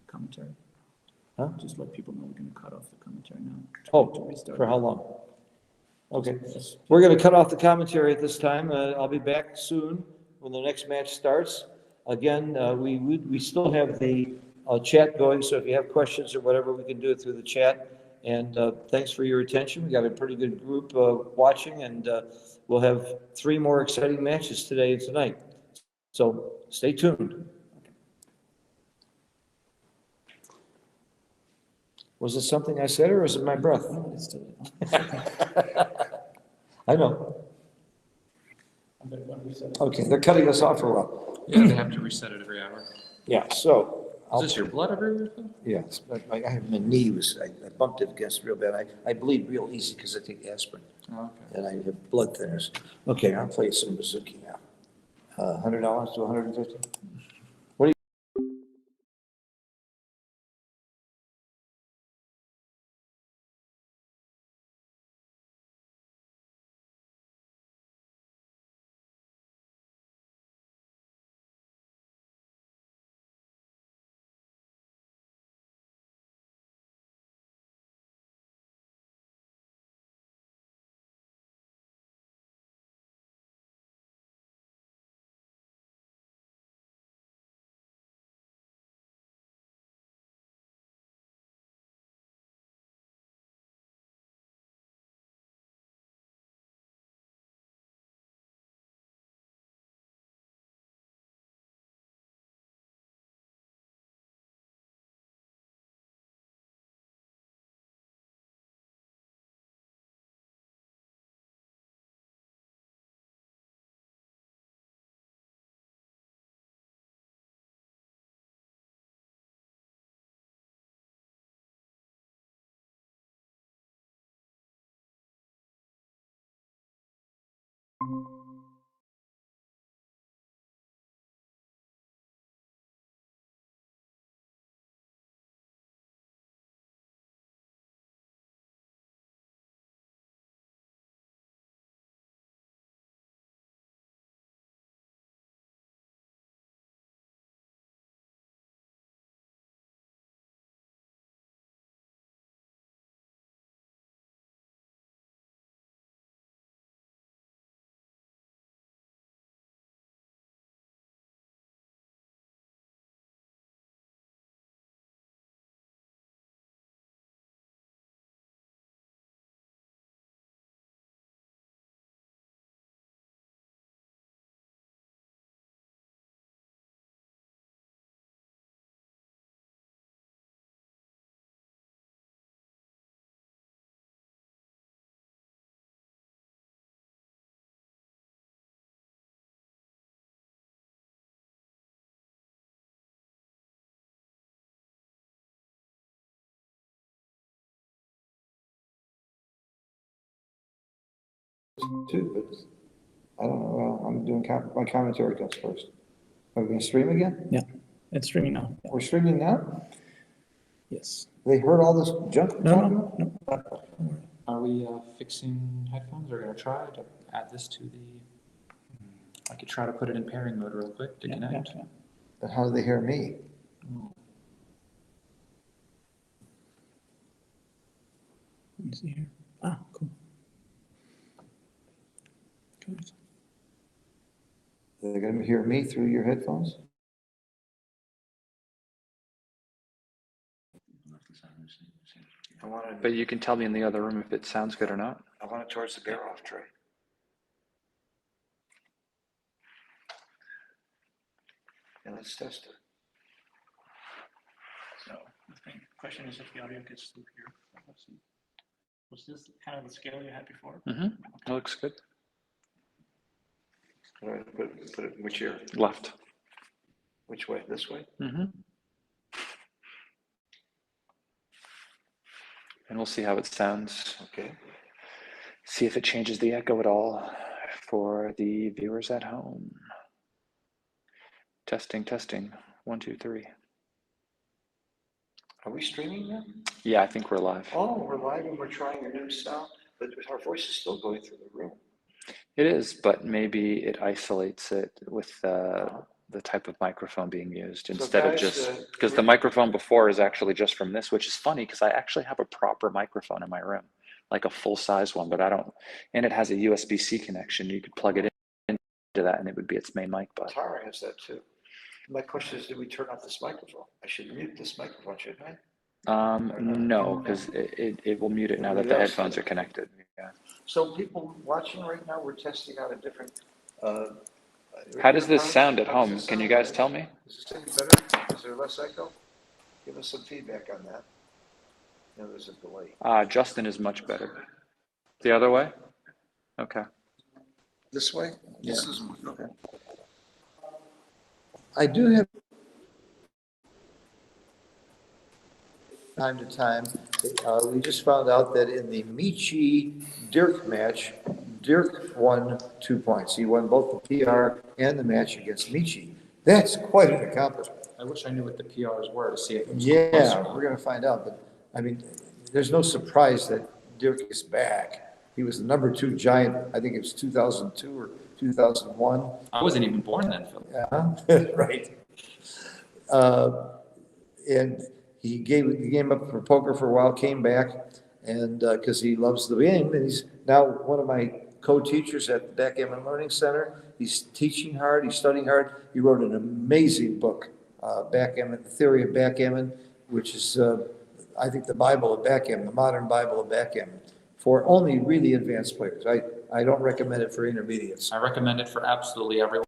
commentary. Huh? Just let people know we're going to cut off the commentary now. Oh, for how long? Okay, we're going to cut off the commentary at this time. I'll be back soon when the next match starts. Again, we still have the chat going, so if you have questions or whatever, we can do it through the chat. And thanks for your attention. We got a pretty good group watching, and we'll have 3 more exciting matches today and tonight. So stay tuned. Was it something I said, or was it my breath? No, it's still. I know. I'm going to reset it. Okay, they're cutting us off for a while. Yeah, they have to reset it every hour. Yeah, so. Is this your blood everywhere? Yes, but I have my knee I bumped it against real bad. I bleed real easy because I take aspirin. Oh, okay. And I have blood thinners. Okay, I'll play some Mizuki now. $100 to $150? What do you? Too, but I don't know. Well, I'm doing my commentary comes first. Are we going to stream again? Yeah, it's streaming now. Yeah. We're streaming now? Yes. They heard all this junk we're talking about? No. Are we fixing headphones? We're going to try to add this to the. I could try to put it in pairing mode real quick to connect. Yeah. But how do they hear me? Let me see here. Ah, cool. Good. They're going to hear me through your headphones? I want it, But you can tell me in the other room if it sounds good or not. I want it towards the bear off tray. Yeah, let's test it. So the question is if the audio gets through here. Let's see. Was this kind of the scale you had before? Mm-hmm. It looks good. All right, put it in which ear? Left. Which way? This way? Mm-hmm. And we'll see how it sounds. Okay. See if it changes the echo at all for the viewers at home. Testing. 1, 2, 3. Are we streaming now? Yeah, I think we're live. Oh, we're live and we're trying a new sound, but our voice is still going through the room. It is, but maybe it isolates it with the type of microphone being used So instead of guys, just, because the microphone before is actually just from this, which is funny because I actually have a proper microphone in my room, like a full size one, but I don't, and it has a USB-C connection. You could plug it into that and it would be its main mic, but Tara has that too. My question is, did we turn off this microphone? I should mute this microphone, shouldn't I? no, because it will mute it now that the headphones are connected. Yeah. So people watching right now, we're testing out a different, How does this sound at home? Can you guys tell me? Is this any better? Is there less echo? Give us some feedback on that. No, there's a delay. Justin is much better. The other way? Okay. This way? Yeah. This is, okay. I do have time to time, we just found out that in the Michi-Dirk match, Dirk won 2 points. He won both the PR and the match against Michi. That's quite an accomplishment. I wish I knew what the PRs were to see if it was close Yeah, or not. we're gonna find out, but, I mean, there's no surprise that Dirk is back. He was the number 2 giant, I think it was 2002 or 2001. I wasn't even born then, Phil. Yeah, right. And he gave the game up for poker for a while, came back, and, because he loves the game, and he's now one of my co-teachers at the Backgammon Learning Center. He's teaching hard, he's studying hard. He wrote an amazing book, Backgammon, The Theory of Backgammon, which is, I think, the Bible of Backgammon, the modern Bible of Backgammon, for only really advanced players. I don't recommend it for intermediates. I recommend it for absolutely everyone.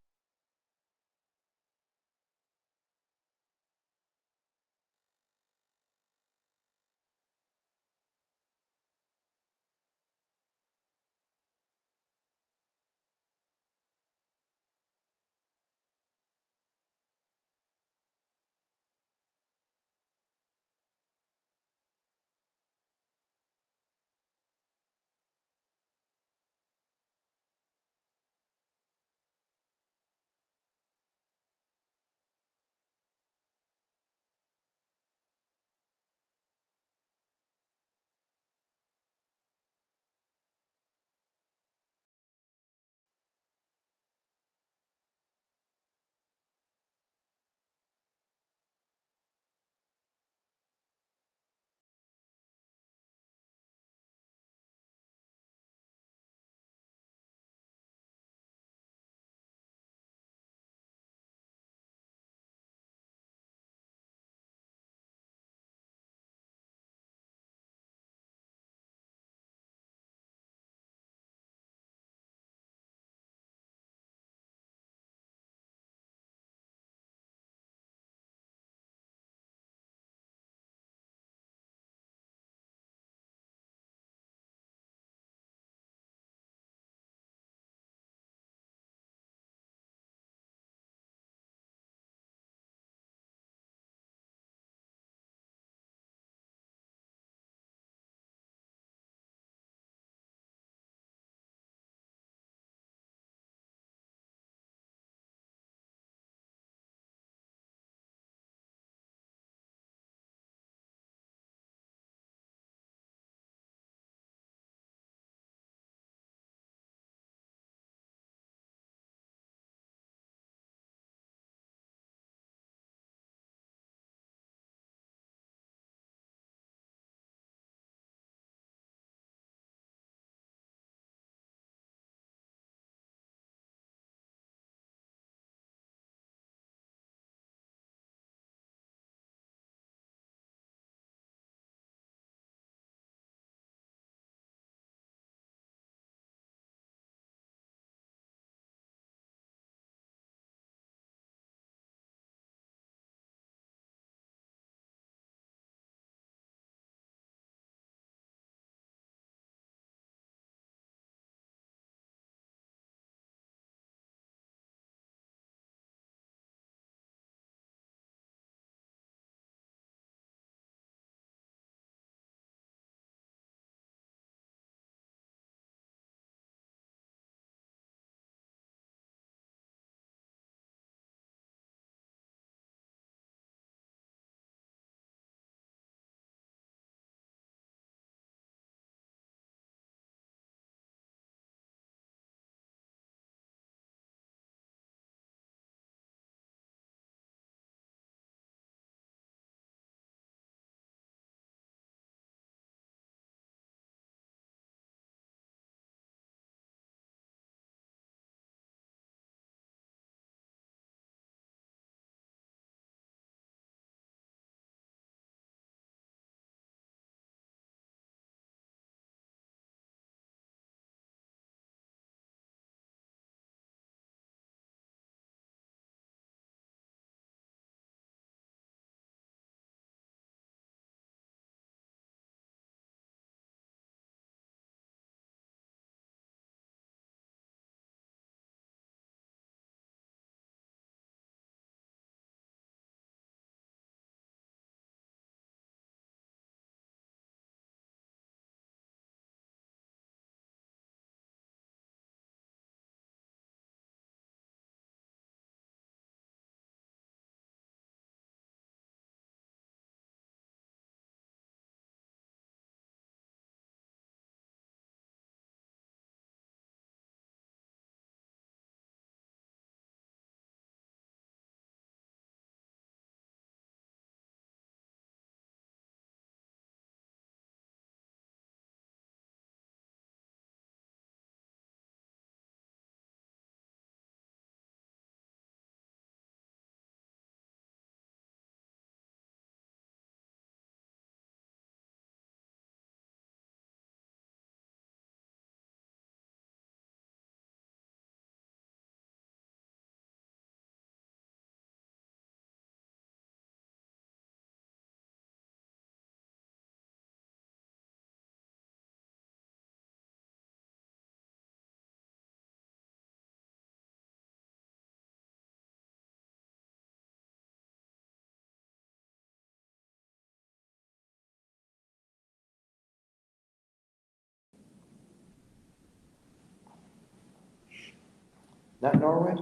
Not Norway?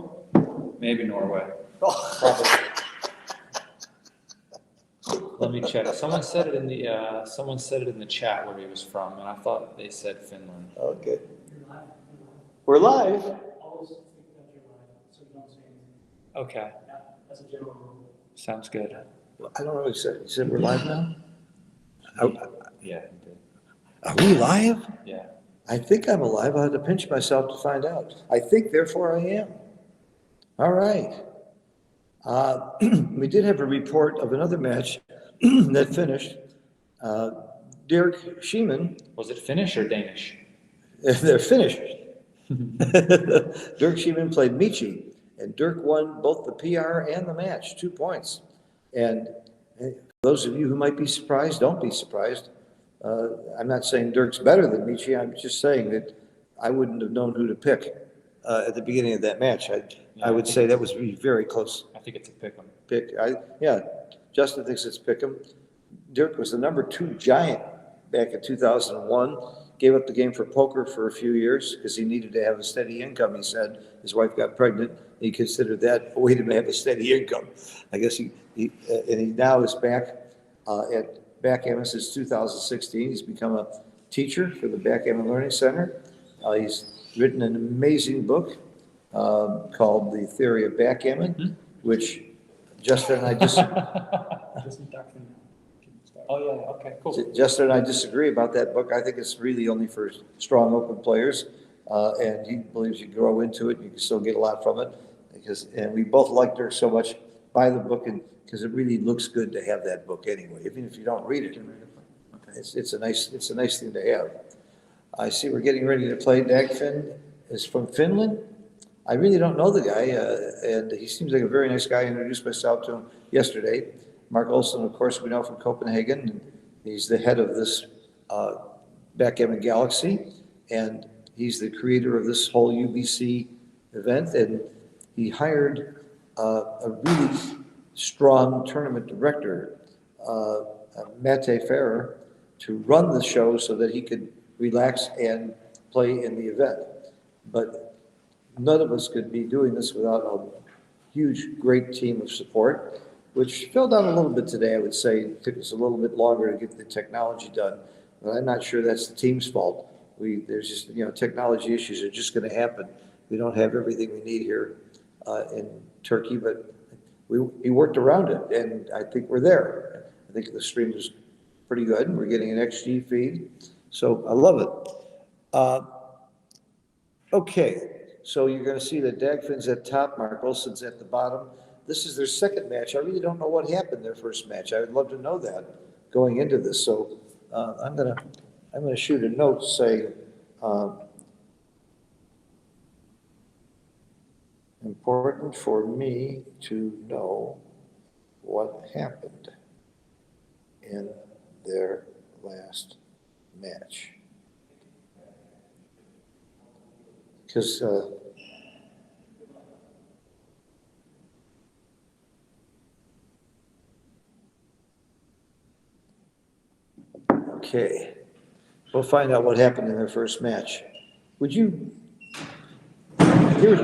Maybe Norway. Let me check. Someone said it in the chat where he was from, and I thought they said Finland. Okay. We're live. Okay. Sounds good. I don't know what you said. You said we're live now? Yeah, he did. Are we live? Yeah. I think I'm alive. I'll have to pinch myself to find out. I think, therefore, I am. All right. We did have a report of another match that finished. Dirk Schiemann, Was it Finnish or Danish? they're finished. Dirk Schiemann played Michi, and Dirk won both the PR and the match, 2 points. And those of you who might be surprised, don't be surprised. I'm not saying Dirk's better than Michi. I'm just saying that I wouldn't have known who to pick at the beginning of that match. I would say that was very close I think it's a pick'em. pick. Yeah, Justin thinks it's Pick'em. Dirk was the number 2 giant back in 2001. Gave up the game for poker for a few years because he needed to have a steady income, he said. His wife got pregnant. He considered that a way to have a steady income. I guess he now is back at Backgammon since 2016. He's become a teacher for the Backgammon Learning Center. He's written an amazing book called The Theory of Backgammon, which Justin and I Oh, yeah, okay, cool. Justin and I disagree about that book. I think it's really only for strong, open players, and he believes you grow into it. You can still get a lot from it, and we both like Dirk so much. Buy the book, and because it really looks good to have that book anyway, even if you don't read it. It's a nice thing to have. I see we're getting ready to play. Dagfinn is from Finland. I really don't know the guy, and he seems like a very nice guy. I introduced myself to him yesterday. Marc Olsen, of course, we know from Copenhagen, and he's the head of this Backgammon Galaxy, and he's the creator of this whole UBC event, and he hired a really strong tournament director, Mate Ferrer, to run the show so that he could relax and play in the event. But none of us could be doing this without a huge, great team of support, which fell down a little bit today, I would say. It took us a little bit longer to get the technology done, but I'm not sure that's the team's fault. There's just, technology issues are just going to happen. We don't have everything we need here in Turkey, but we worked around it, and I think we're there. I think the stream is pretty good, and we're getting an XG feed, so I love it. Okay, so you're going to see that Dagfinn's at top, Marc Olsen's at the bottom. This is their second match. I really don't know what happened their first match. I would love to know that going into this. So I'm gonna shoot a note saying important for me to know what happened in their last match. Because okay, we'll find out what happened in their first match. We're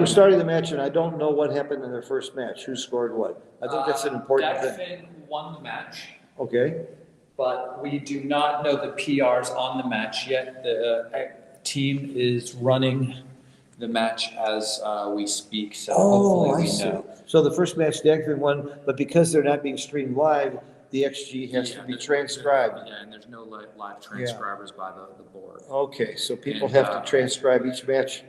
starting the match, and I don't know what happened in their first match. Who scored what? I think that's an important thing. Dagfinn won the match, Okay, but we do not know the PRs on the match yet. The team is running the match as we speak, so hopefully we know. So the first match, Dagfinn won, but because they're not being streamed live, the XG has to be transcribed. Yeah, and there's no live transcribers by the board. Okay, so people have to transcribe each match.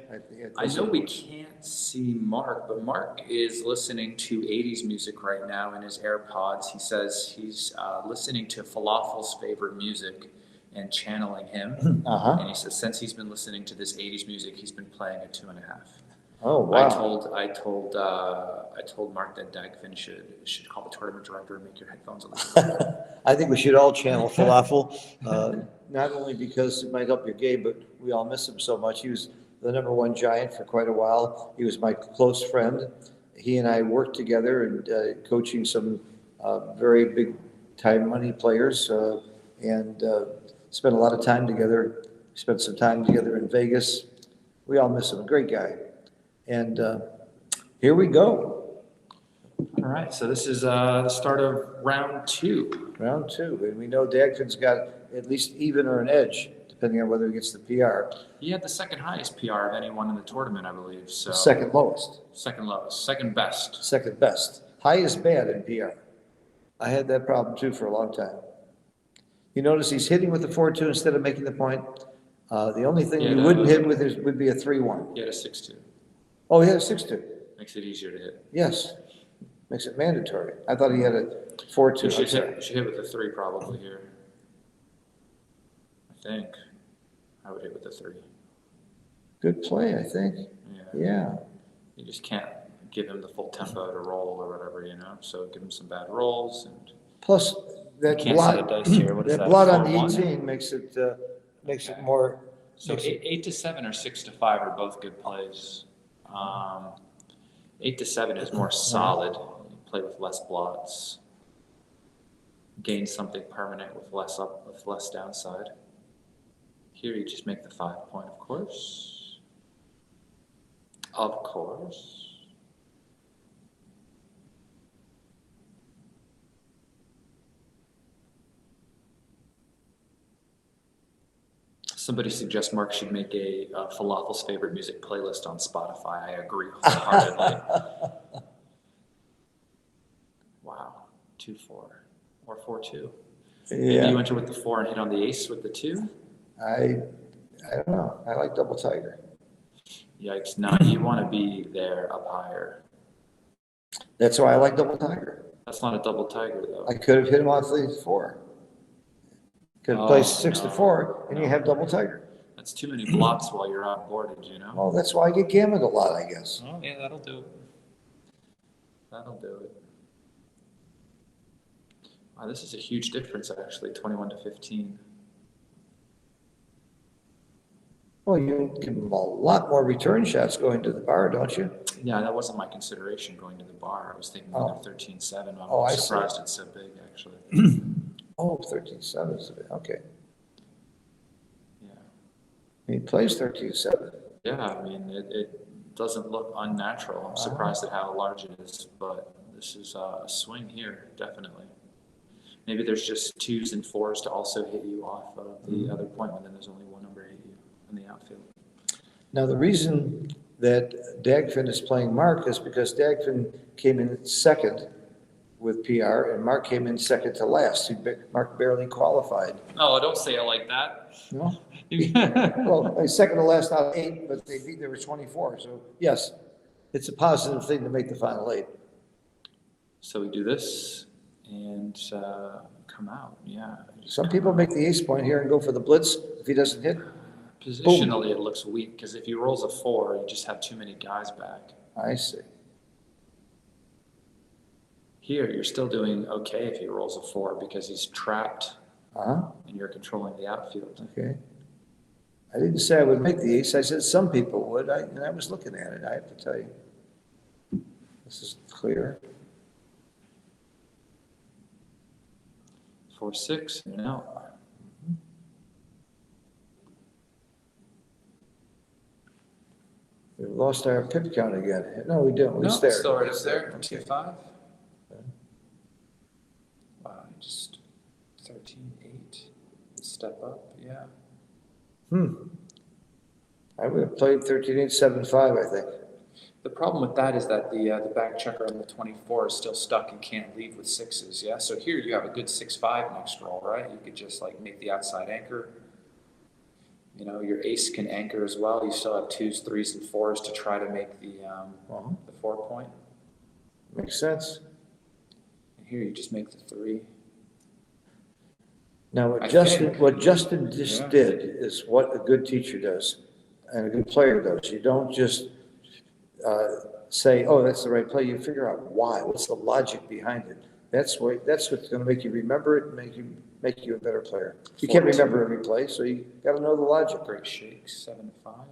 I know we can't see Marc, but Marc is listening to 80s music right now in his AirPods. He says he's listening to Falafel's favorite music and channeling him. And he says since he's been listening to this 80s music, he's been playing at 2.5. Oh, wow. I told Marc that Dagfinn should call the tournament director and make your headphones a little better. I think we should all channel Falafel, not only because it might help your game, but we all miss him so much. He was the #1 giant for quite a while. He was my close friend. He and I worked together and coaching some very big time money players and spent a lot of time together. Spent some time together in Vegas. We all miss him. A great guy. And here we go, All right, so this is the start of round 2. round 2. And we know Dagfinn's got at least even or an edge, depending on whether he gets the PR. He had the second highest PR of anyone in the tournament, I believe. So Second lowest. second lowest, second best. Second best. High is bad in PR. I had that problem too for a long time. You notice he's hitting with the 4-2 instead of making the point. The only thing you wouldn't hit with would be a 3-1. He had a 6-2. Oh, he had a 6-2. Makes it easier to hit. Yes. Makes it mandatory. I thought he had a 4-2. You should hit with the 3 probably here. I think. I would hit with the 3. Good play, I think. Yeah. You just can't give him the full tempo to roll or whatever, you know. So give him some bad rolls and. Plus, that Can't set a blot, dice here. What is that that, blot on the 4-1? 18 makes it more. So makes it- 8-7 or 6-5 are both good plays. 8-7 is more solid. You play with less blots. Gain something permanent with less downside. Here you just make the 5 point, of course. Of course. Somebody suggests Marc should make a Falafel's favorite music playlist on Spotify. I agree wholeheartedly. Wow, 2-4 or 4-2. Maybe Yeah, you enter with the 4 and hit on the ace with the 2. I don't know. I like double tiger. Yikes! No, you want to be there up higher. That's why I like double tiger. That's not a double tiger though. I could have hit him off the 4. Could have Oh, placed 6 to no, 4, and you no. have double tiger. That's too many blocks while you're outboarded, you know. Well, that's why I get gammoned a lot, I guess. Oh yeah, that'll do it. That'll do it. Wow, this is a huge difference actually, 21-15. Well, you give him a lot more return shots going to the bar, don't you? Yeah, that wasn't my consideration going to the bar. I was thinking Oh. of 13-7. I'm Oh, I see. surprised it's so big actually. Oh, 13-7 is a bit, okay. Yeah. He plays 13-7. Yeah, I mean, it doesn't look unnatural. I'm surprised at how large it is, but this is a swing here, definitely. Maybe there's just 2s and 4s to also hit you off of the other point, and then there's only one number hit you in the outfield. Now, the reason that Dagfinn is playing Marc is because Dagfinn came in second with PR, and Marc came in second to last. Marc barely qualified. Oh, don't say it like that. No? Well, he's second to last out of 8, but there were 24. So, yes, it's a positive thing to make the final 8. So we do this and come out. Yeah. Some people make the ace point here and go for the blitz. If he doesn't hit, Positionally, it looks weak because if he rolls a 4, you just have too many guys back. I see. Here, you're still doing okay if he rolls a 4 because he's trapped Uh-huh. and you're controlling the outfield. Okay. I didn't say I would make the ace. I said some people would. And I was looking at it. I have to tell you. This is clear. 4-6, no. We lost our pip count again. No, we didn't. We No, stared. still right up there. 2-5. Wow, just 13-8. Step up, yeah. I would have played 13-8, 7-5, I think. The problem with that is that the back checker on the 24 is still stuck and can't leave with 6s, yeah? So here you have a good 6-5 next roll, right? You could just like make the outside anchor. You know, your ace can anchor as well. You still have 2s, 3s, and 4s to try to make the 4 point. Makes sense. And here you just make the 3. Now, I what Justin just Yeah. did is what a good teacher does and a good player does. You don't just say, oh, that's the right play. You figure out why. What's the logic behind it? That's what's going to make you remember it and make you a better player. You can't 4-2. remember every play, so you got to know the logic. Great shake, 7-5.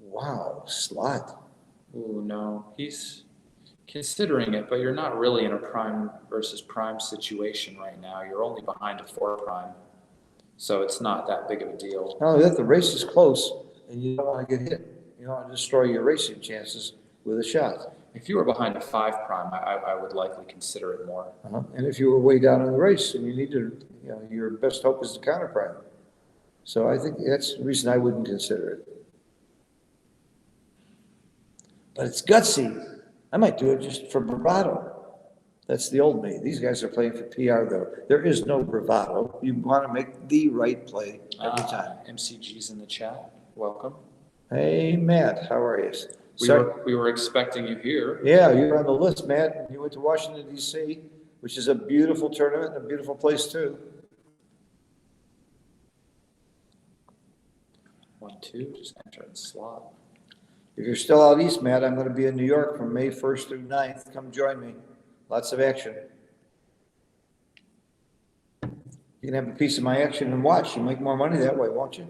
Wow, slot. Ooh, no, he's considering it, but you're not really in a prime versus prime situation right now. You're only behind a 4 prime, so it's not that big of a deal. Not only that, the race is close, and you don't want to get hit. You don't want to destroy your racing chances with a shot. If you were behind a 5 prime, I would likely consider it more. And if you were way down in the race and you need to, your best hope is to counter prime. So I think that's the reason I wouldn't consider it. But it's gutsy. I might do it just for bravado. That's the old me. These guys are playing for PR, though. There is no bravado. You want to make the right play every time. MCG's in the chat. Welcome. Hey, Matt, how are you? We were expecting you here. Yeah, you're on the list, Matt. You went to Washington, D.C., which is a beautiful tournament and a beautiful place, too. 1-2, just enter the slot. If you're still out east, Matt, I'm going to be in New York from May 1st through 9th. Come join me. Lots of action. You can have a piece of my action and watch. You'll make more money that way, won't you?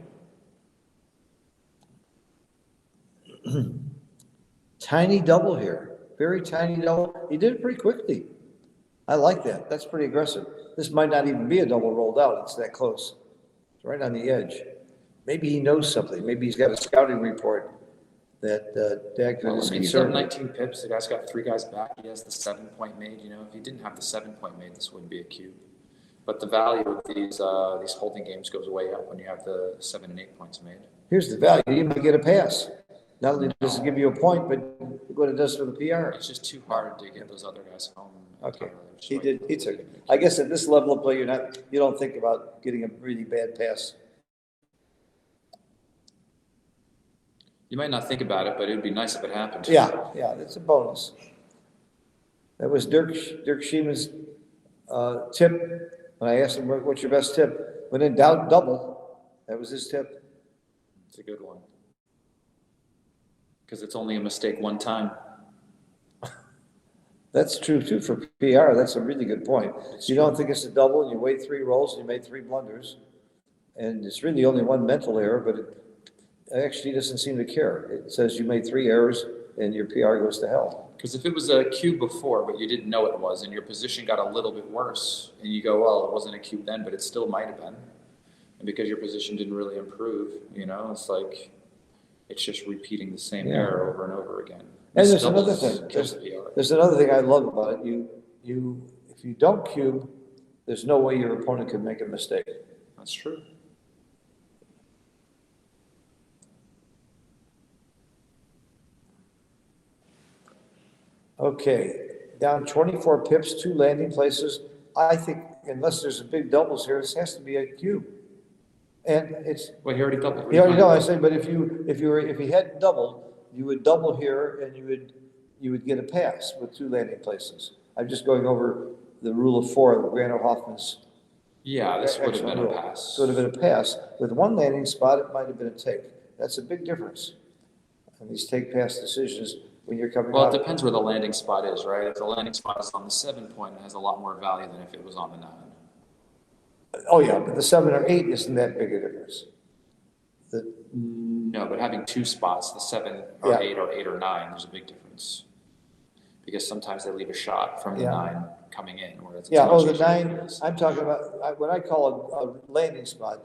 Tiny double here. Very tiny double. He did it pretty quickly. I like that. That's pretty aggressive. This might not even be a double rolled out. It's that close. It's right on the edge. Maybe he knows something. Maybe he's got a scouting report that Dagfinn is He's up concerned. 19 pips. The guy's got 3 guys back. He has the 7-point made. If he didn't have the 7-point made, this wouldn't be a cube. But the value of these holding games goes way up when you have the 7 and 8 points made. Here's the value. You might get a pass. Not only does it give you a point, but look what it does for the PR. It's just too hard to get those other guys home. Okay, he took it. I guess at this level of play, you don't think about getting a really bad pass. You might not think about it, but it would be nice if it happened. Yeah, that's a bonus. That was Dirk Schieman's tip. When I asked him, what's your best tip? When in doubt, double. That was his tip. It's a good one. Because it's only a mistake one time. That's true too for PR. That's a really good point. You don't think it's a double, and you wait 3 rolls, and you made 3 blunders, and it's really only one mental error, but it actually doesn't seem to care. It says you made 3 errors, and your PR goes to hell. Because if it was a cube before, but you didn't know it was, and your position got a little bit worse, and you go, well, it wasn't a cube then, but it still might have been, and because your position didn't really improve, it's like it's just repeating the same error over and over again. And there's another thing. There's another thing I love about it. If you don't cube, there's no way your opponent can make a mistake. That's true. Okay, down 24 pips, 2 landing places. I think unless there's a big doubles here, this has to be a cube. And it's. Well, he already doubled. You already know. I said, but if he hadn't doubled, you would double here, and you would get a pass with 2 landing places. I'm just going over the rule of 4 of Grano Hoffman's. Yeah, this would have been a pass. So it would have been a pass. With 1 landing spot, it might have been a take. That's a big difference. And these take pass decisions when you're coming. Well, it depends where the landing spot is, right? If the landing spot is on the 7-point, it has a lot more value than if it was on the 9. Oh yeah, but the 7 or 8 isn't that big a difference. No, but having 2 spots, the 7 or 8 or 8 or 9, there's a big difference. Because sometimes they leave a shot from the 9 coming in. Whereas the 9, I'm talking about, what I call a landing spot,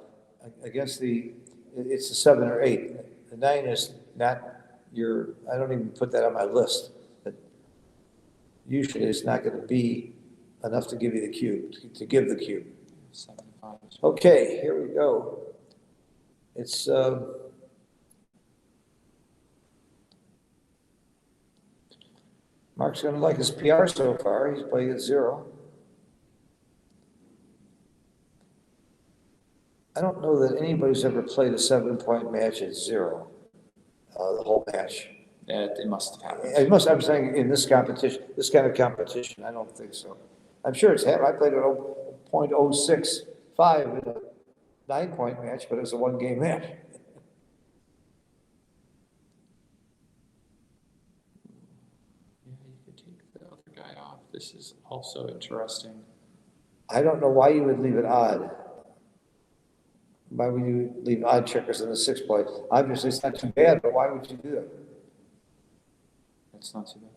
against it's a 7 or 8. The 9 is not I don't even put that on my list. But usually it's not going to be enough to give you the cube, to give the cube. 7-5. Okay, here we go. It's Marc's going to like his PR so far. He's playing at 0. I don't know that anybody's ever played a 7-point match at 0, the whole match. It must have happened. I'm saying in this competition, this kind of competition, I don't think so. I'm sure it's happened. I played a .065 in a 9-point match, but it was a 1-game match. Yeah, you could take the other guy off. This is also interesting. I don't know why you would leave it odd. Why would you leave odd checkers in the 6-point? Obviously, it's not too bad, but why would you do that? That's not too bad.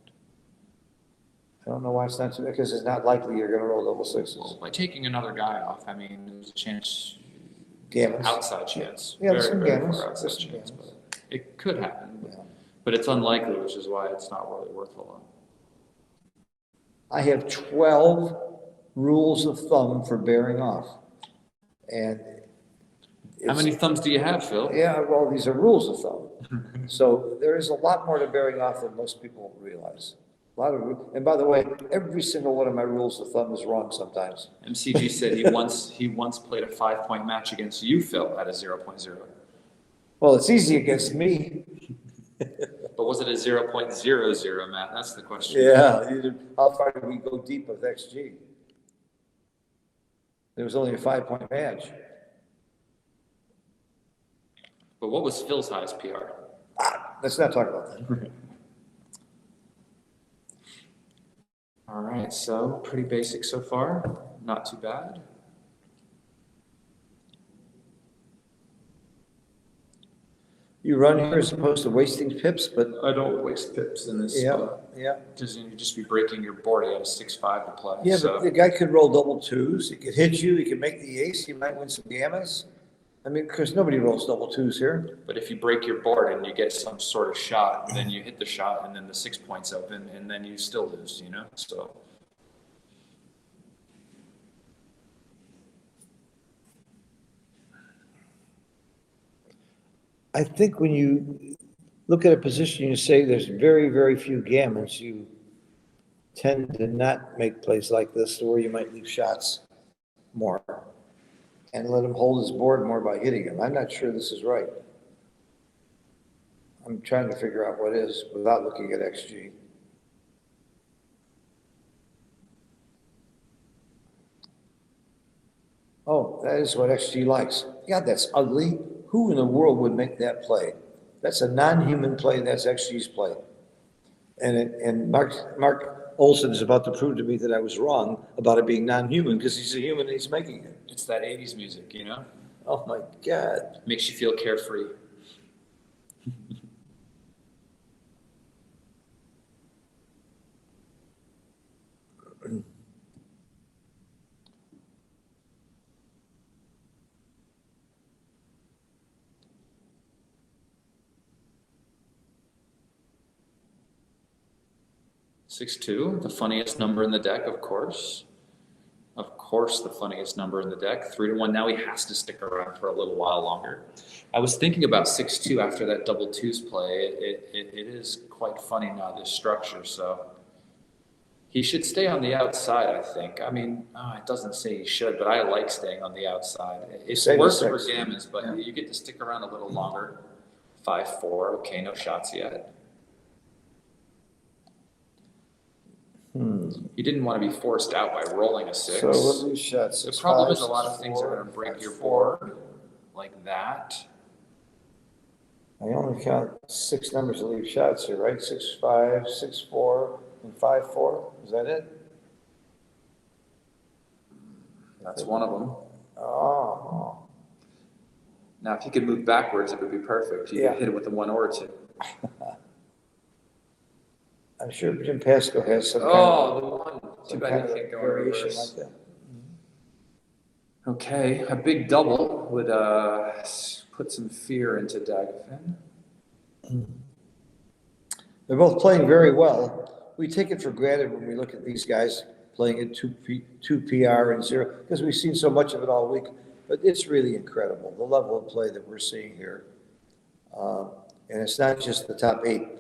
I don't know why it's not too bad, because it's not likely you're going to roll double 6s. Well, by taking another guy off, I mean, there's a chance, Gammons. outside chance. Yeah, there's very, some very gammons. far outside There's some chance. gammons. But It could happen, Yeah. but it's unlikely, which is why it's not really worth a lot. I have 12 rules of thumb for bearing off. And How many thumbs do you have, Phil? yeah, well, these are rules of thumb. So there is a lot more to bearing off than most people realize. A lot of, and by the way, every single one of my rules of thumb is wrong sometimes. MCG said he once played a 5-point match against you, Phil, at a 0.0. Well, it's easy against me. But was it a 0.00, Matt? That's the question. Yeah, how far did we go deep with XG? There was only a 5-point match. But what was Phil's highest PR? Let's not talk about that. All right, so pretty basic so far. Not too bad. You run here as opposed to wasting pips, but I don't waste pips in this yeah, spot. yeah. Because you'd just be breaking your board. You had a 6-5 to play. Yeah, so. but the guy could roll double twos. He could hit you. He could make the ace. He might win some gammas. I mean, because nobody rolls double twos here. But if you break your board and you get some sort of shot, then you hit the shot, and then the 6 points open, and then you still lose, you know? So. I think when you look at a position, you say there's very, very few gammons, you tend to not make plays like this where you might leave shots more and let him hold his board more by hitting him. I'm not sure this is right. I'm trying to figure out what is without looking at XG. Oh, that is what XG likes. God, that's ugly. Who in the world would make that play? That's a non-human play, and that's XG's play. And Marc Olsen is about to prove to me that I was wrong about it being non-human because he's a human and he's making it. It's that 80s music, you know? Oh my God. Makes you feel carefree. Six-two, the funniest number in the deck, of course. Of course, the funniest number in the deck. 3-1. Now he has to stick around for a little while longer. I was thinking about 6-2 after that double twos play. It is quite funny now, this structure. So he should stay on the outside, I think. I mean, it doesn't say he should, but I like staying on the outside. It's worse for gammons, but yeah, you get to stick around a little longer. 5-4. Okay, no shots yet. You didn't want to be forced out by rolling a 6. So what lose shots? The problem is a lot of things are going to break your board like that. I only count 6 numbers to leave shots here, right? 6-5, 6-4, and 5-4. Is that it? That's one of them. Oh. Now, if you could move backwards, it would be perfect. You could hit it with a 1 or a 2. I'm sure Jim Pasco has some the one. Too bad you can't go in variation reverse. like that. Okay, a big double would put some fear into Dagfinn. They're both playing very well. We take it for granted when we look at these guys playing at 2 PR and 0, because we've seen so much of it all week. But it's really incredible, the level of play that we're seeing here. And it's not just the top 8.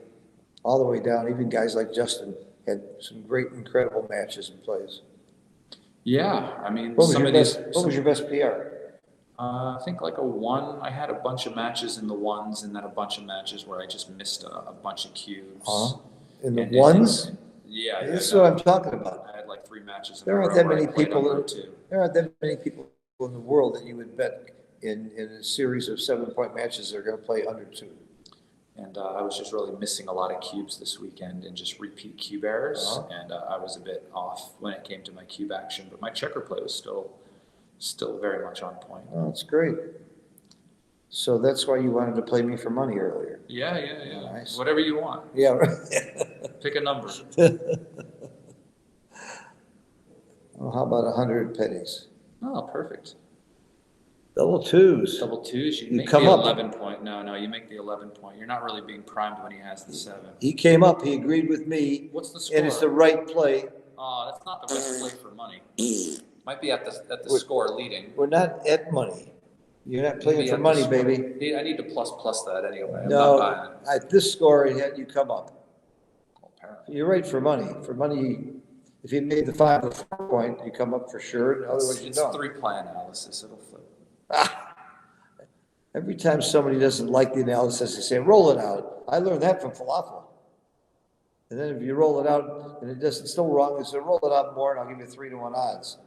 All the way down, even guys like Justin had some great, incredible matches and plays. Yeah, I mean, What was your best PR? I think like a 1. I had a bunch of matches in the 1s, and then a bunch of matches where I just missed a bunch of cubes. In the 1s? Yeah, this is what I'm talking about. I had like 3 matches. There aren't that many people. There aren't that many people in the world that you would bet in a series of 7-point matches they're going to play under 2. And I was just really missing a lot of cubes this weekend and just repeat cube errors. And I was a bit off when it came to my cube action, but my checker play was still very much on point. Oh, that's great. So that's why you wanted to play me for money earlier. Yeah. Nice. Whatever you want. Yeah. Right. Pick a number. Well, how about 100 pennies? Oh, perfect. Double twos. Double twos, you You make come the up. 11 point. No, you make the 11 point. You're not really being primed when he has the 7. He came up, he agreed with me, What's the score? and it's the right play. Oh, that's not the right play for money. Might be at the We're- score leading. We're not at money. You're not playing Maybe for at the money, score. baby. I need to plus that anyway. I'm not No, buying it. at this score, you come up. Apparently. You're right for money. For money, if you made the 5 or 4 point, you come up for sure, otherwise you It's don't. 3-play analysis. It'll flip. Every time somebody doesn't like the analysis, they say, roll it out. I learned that from falafel. And then if you roll it out and it's still wrong, they say, roll it out more and I'll give you 3-1 odds.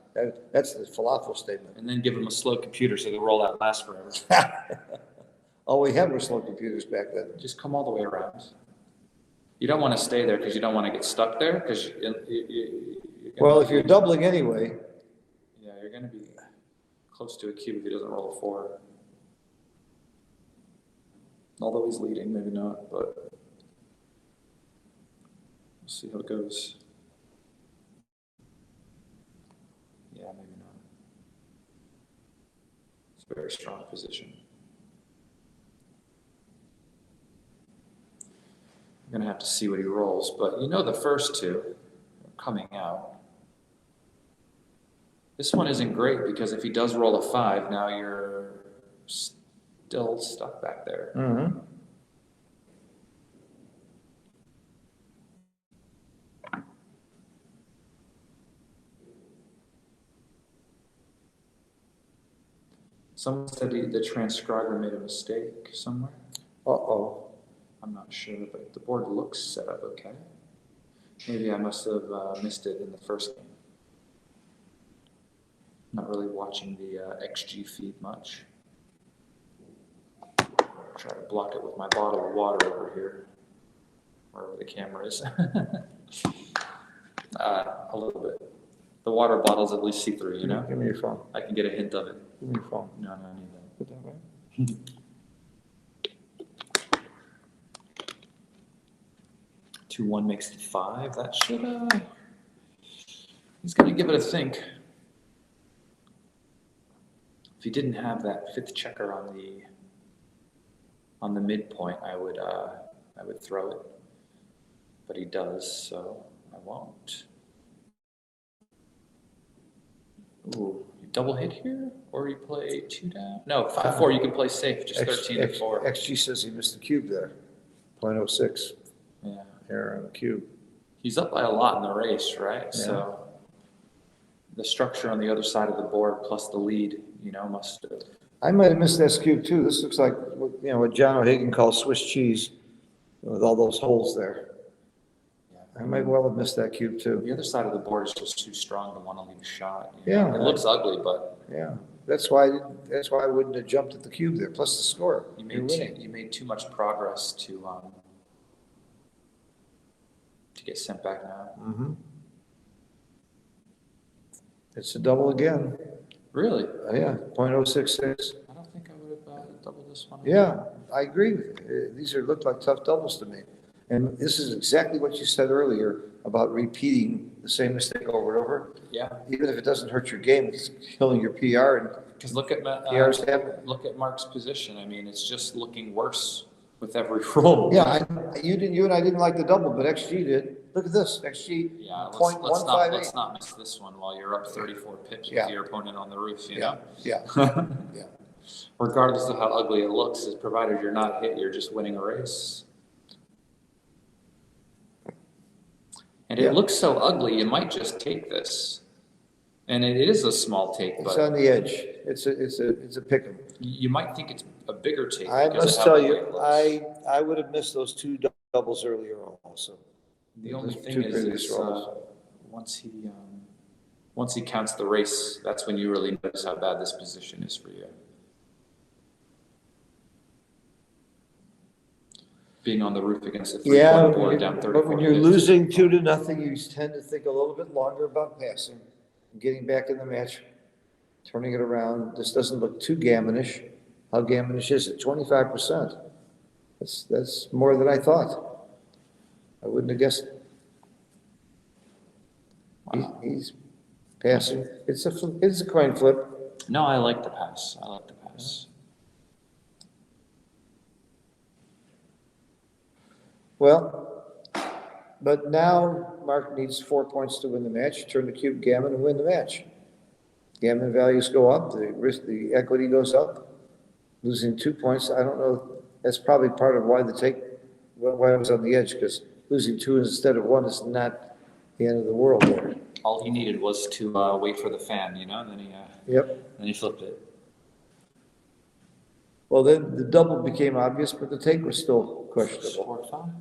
That's the falafel statement. And then give them a slow computer so the rollout lasts forever. All we had were slow computers back then. Just come all the way around. You don't want to stay there because you don't want to get stuck there because Well, if you're doubling anyway, yeah, you're going to be close to a cube if he doesn't roll a 4. Although he's leading, maybe not, but we'll see how it goes. Yeah, maybe not. It's a very strong position. I'm going to have to see what he rolls, but you know the first two are coming out. This one isn't great because if he does roll a 5, now you're still stuck back there. mm-hmm. Someone said the transcriber made a mistake somewhere. Uh-oh. I'm not sure, but the board looks set up okay. Maybe I must have missed it in the first game. Not really watching the XG feed much. Try to block it with my bottle of water over here, wherever the camera is. A little bit. The water bottle's at least see-through, you know? Give me your phone. I can get a hint of it. Give me your phone. No, I need that. Put that right. 2-1 makes it 5. That should, he's going to give it a think. If he didn't have that 5th checker on the midpoint, I would throw it. But he does, so I won't. Ooh, you double hit here? Or you play 2 down? No, 5-4, you can play safe, just 13-4. XG says he missed the cube there. 0.06. Yeah. Error on the cube. He's up by a lot in the race, right? Yeah. So the structure on the other side of the board plus the lead, must have. I might have missed that cube too. This looks like, what John O'Hagan calls Swiss cheese with all those holes there. I might well have missed that cube too. The other side of the board is just too strong to want to leave a shot. Yeah. It looks ugly, but Yeah, that's why I wouldn't have jumped at the cube there, plus the score. you You're winning. made too much progress to get sent back now. Mm-hmm. It's a double again. Really? Yeah, 0.066. I don't think I would have doubled this one. Yeah, I agree with you. These look like tough doubles to me. And this is exactly what you said earlier about repeating the same mistake over and over. Yeah. Even if it doesn't hurt your game, it's killing your PR. And Because look at PRs happen. look at Marc's position. I mean, it's just looking worse with every roll. Yeah, you and I didn't like the double, but XG did. Look at this, XG Yeah, let's 0.158. not miss this one while you're up 34 pips Yeah. with your opponent on the roof. Yeah, yeah, yeah. Regardless of how ugly it looks, provided you're not hit, you're just winning a race. And Yeah. it looks so ugly, you might just take this. And it is a small take, It's but on the edge. It's a pick 'em. you might think it's a bigger take. I because must of how tell ugly you, it looks. I would have missed those 2 doubles earlier also. The only Those thing 2 is previous rolls. once he counts the race, that's when you really notice how bad this position is for you. Being on the roof against a 3-point board down 34. but when you're losing 2-0, you tend to think a little bit longer about passing, getting back in the match, turning it around. This doesn't look too gammonish. How gammonish is it? 25%. That's more than I thought. I wouldn't have guessed. Wow. He's passing. It's a coin flip. No, I like the pass. I like the pass. Well, but now Mark needs 4 points to win the match, turn the cube gammon and win the match. Gammon values go up, the equity goes up. Losing 2 points, I don't know, that's probably part of why why I was on the edge, because losing 2 instead of 1 is not the end of the world there. All he needed was to wait for the fan, and then he flipped it. Well, then the double became obvious, but the take was still questionable. 4-5.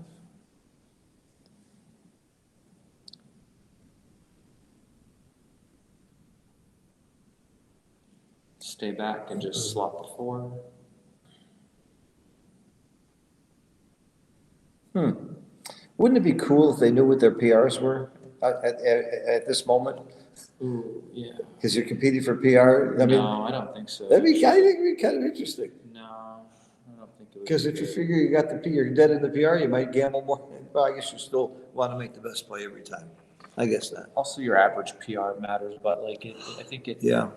Stay back and just slot the 4. Wouldn't it be cool if they knew what their PRs were at this moment? Ooh, yeah. Because you're competing for PR? I mean, No, I don't think so. I think it'd be kind of interesting. No, I don't think it would. Because if you figure you got you're dead in the PR, you might gamble more. Well, I guess you still want to make the best play every time. I guess not. Also, your average PR matters, but I think it. Yeah.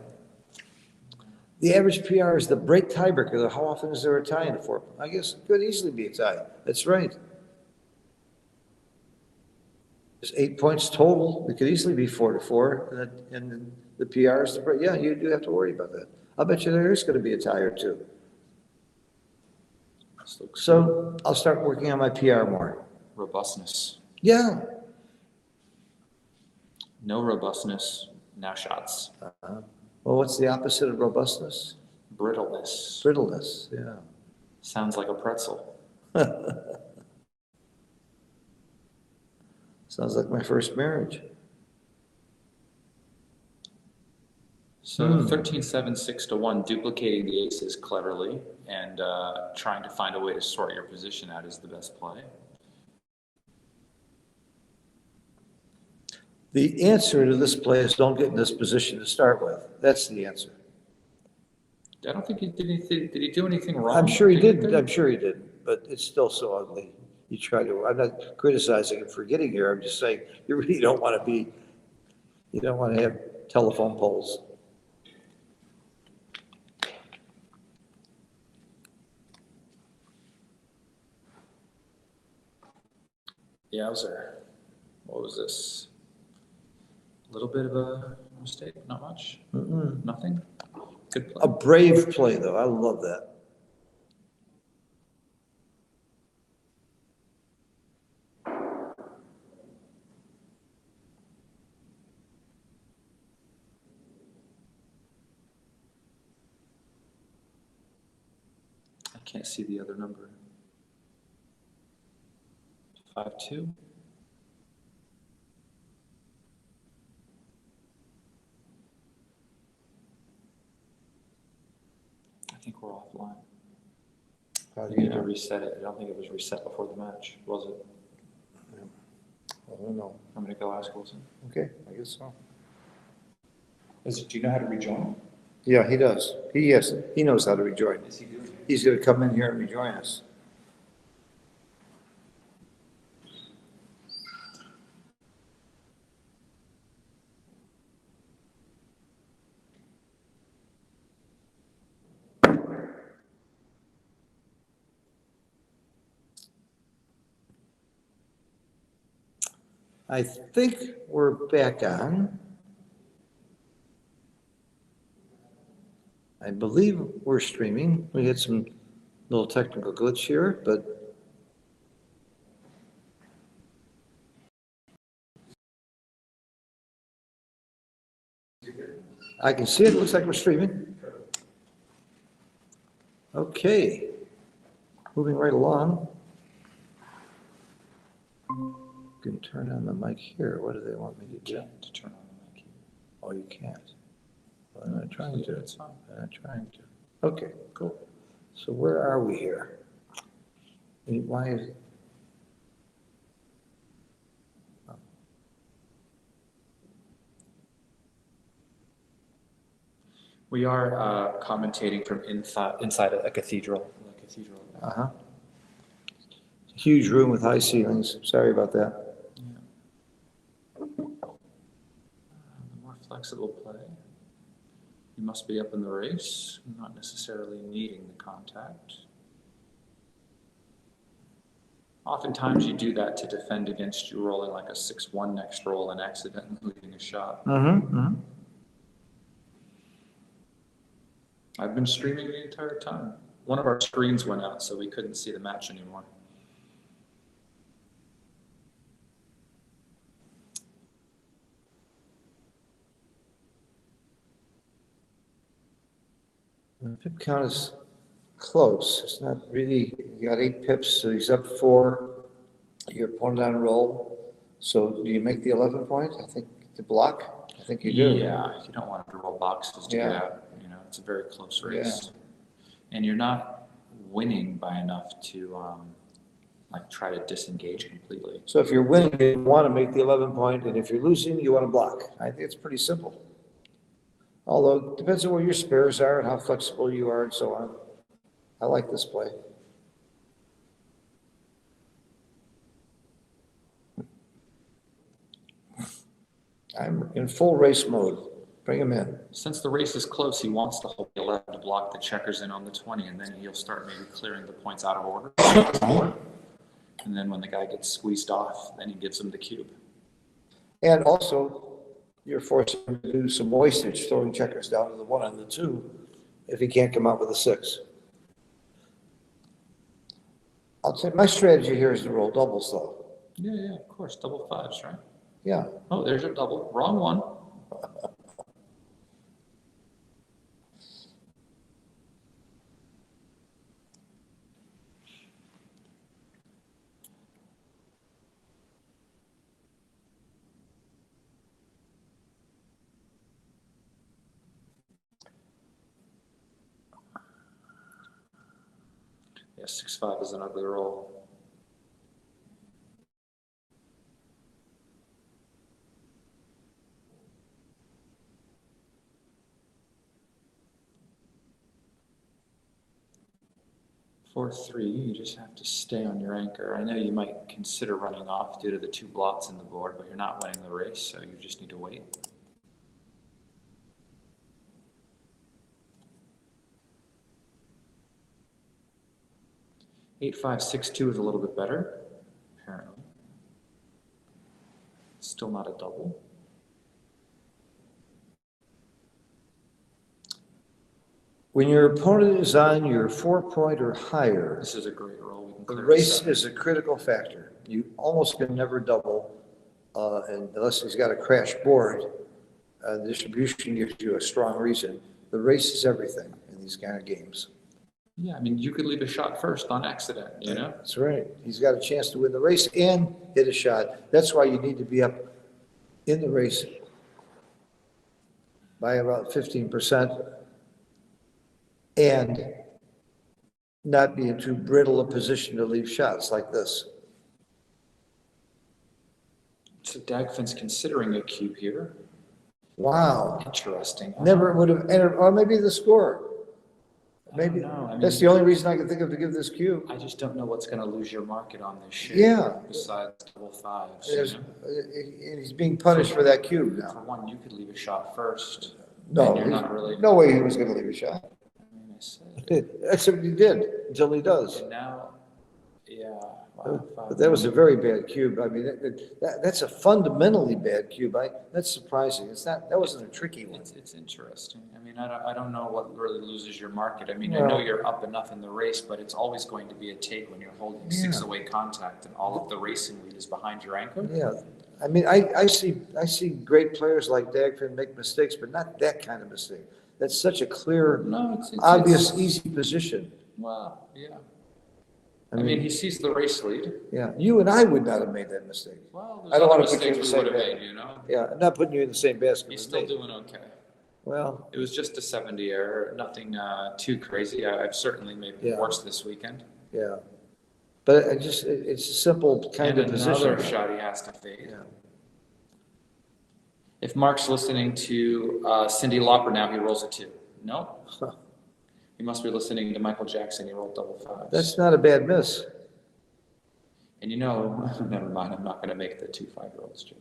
The average PR is the break tiebreaker. How often is there a tie in the 4? I guess it could easily be a tie. That's right. There's 8 points total. It could easily be 4-4. And the PR is the break. Yeah, you do have to worry about that. I'll bet you there is going to be a tie or 2. So I'll start working on my PR more. Robustness. Yeah. No robustness, now shots. Well, what's the opposite of robustness? Brittleness. Brittleness, yeah. Sounds like a pretzel. Sounds like my first marriage. So 13-7, 6-1, duplicating the aces cleverly and trying to find a way to sort your position out is the best play. The answer to this play is don't get in this position to start with. That's the answer. I don't think he did anything. Did he do anything wrong? I'm sure he didn't. I'm sure he didn't, but it's still so ugly. You try to, I'm not criticizing him for getting here. I'm just saying you really don't want to have telephone poles. Yowzer. What was this? A little bit of a mistake, not much. Nothing. Good play. A brave play, though. I love that. I can't see the other number. 5-2. I think we're offline. How do You you need to know? reset it. I don't think it was reset before the match, was it? I don't know. I'm going to go ask Olsen. Okay, I guess so. Do you know how to rejoin? Yeah, he does. He knows how to rejoin. Is he doing it? He's going to come in here and rejoin us. I think we're back on. I believe we're streaming. We had some little technical glitch here, but I can see it. It looks like we're streaming. Okay. Moving right along. You can turn on the mic here. What do they want me to do? To turn on the mic. Oh, you can't. Well, I'm not trying to. It's fine. I'm not trying to. Okay, cool. So where are we here? Why is it? We are commentating from inside a cathedral. Uh-huh. Huge room with high ceilings. Sorry about that. More flexible play. You must be up in the race, not necessarily needing the contact. Oftentimes you do that to defend against you rolling like a 6-1 next roll and accidentally leaving a shot. I've been streaming the entire time. One of our screens went out, so we couldn't see the match anymore. The pip count is close. It's not really, you got 8 pips, so he's up 4. Your opponent on roll. So do you make the 11 point? I think to block. I think you do. Yeah, you don't want to roll boxes to get out. You know, it's a very close race, and you're not winning by enough to like try to disengage completely. So if you're winning, you want to make the 11 point, and if you're losing, you want to block. I think it's pretty simple. Although it depends on where your spares are and how flexible you are and so on. I like this play. I'm in full race mode. Bring him in. Since the race is close, he wants to hold the 11 to block the checkers in on the 20, and then he'll start maybe clearing the points out of order. And then when the guy gets squeezed off, then he gives him the cube. And also, you're forcing him to do some wastage, throwing checkers down to the 1 and the 2 if he can't come out with a 6. I'll say my strategy here is to roll doubles, though. Yeah, of course. Double 5s, right? Yeah. Oh, there's your double. Wrong one. Yeah, 6-5 is an ugly roll. For 3, you just have to stay on your anchor. I know you might consider running off due to the 2 blots in the board, but you're not winning the race, so you just need to wait. 8-5-6-2 is a little bit better, apparently. It's still not a double. When your opponent is on your 4-point or higher, This is a great roll. We can the clear race the is a critical factor. You almost can never double, and unless he's got a crash board. Distribution gives you a strong reason. The race is everything in these kind of games. Yeah, I mean, you could leave a shot first on accident, you know? That's right. He's got a chance to win the race and hit a shot. That's why you need to be up in the race by about 15%. And not be in too brittle a position to leave shots like this. So Dagfinn's considering a cube here. Wow. Interesting. Never would have entered, or maybe the score. Maybe know. I mean, that's the only reason I can think of to give this cube. I just don't know what's going to lose your market on this shape. Yeah. Besides double 5s. There's, You know? and he's being punished for that cube For now. one, you could leave a shot first. No, and you're not really. no way he was going to leave a shot. I mean, I said, That's what he did until he does. and now, yeah. Wow, But that was a very bad cube. I mean, that's a fundamentally bad cube. That's surprising. It's not, that wasn't a tricky one. It's interesting. I mean, I don't know what really loses your market. I mean, I know you're up enough in the race, but it's always going to be a take when you're holding 6-away contact and all of the racing lead is behind your anchor. Yeah. I mean, I see great players like Dagfinn make mistakes, but not that kind of mistake. That's such a clear, obvious, easy position. Well, yeah. I mean, he sees the race lead. Yeah, you and I would not have made that mistake. Well, I don't want want to put you in the same basket. you know? Yeah, I'm not putting you in the same basket. He's with still me. doing okay. Well, It was just a 70 error, nothing too crazy. I've certainly made worse this weekend. yeah. But it's a simple kind And of position. another shot he has to fade. Yeah. If Marc's listening to Cyndi Lauper now, he rolls a 2. No. He must be listening to Michael Jackson. He rolled double 5s. That's not a bad miss. And you know, never mind. I'm not going to make the 2 5-year-olds joke.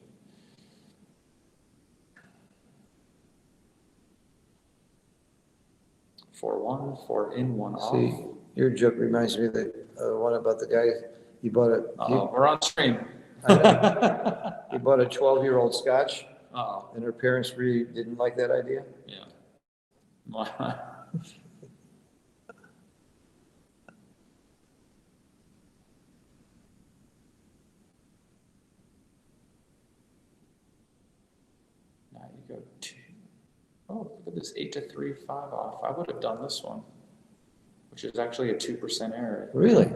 4-1, 4 in, 1 off. See, your joke reminds me of the one about the guy, he bought a, We're on stream. he bought a 12-year-old scotch, Oh, and her parents really didn't like that idea. yeah. Now you go 2. Oh, look at this 8 to 3, 5 off. I would have done this one, which is actually a 2% error. Really?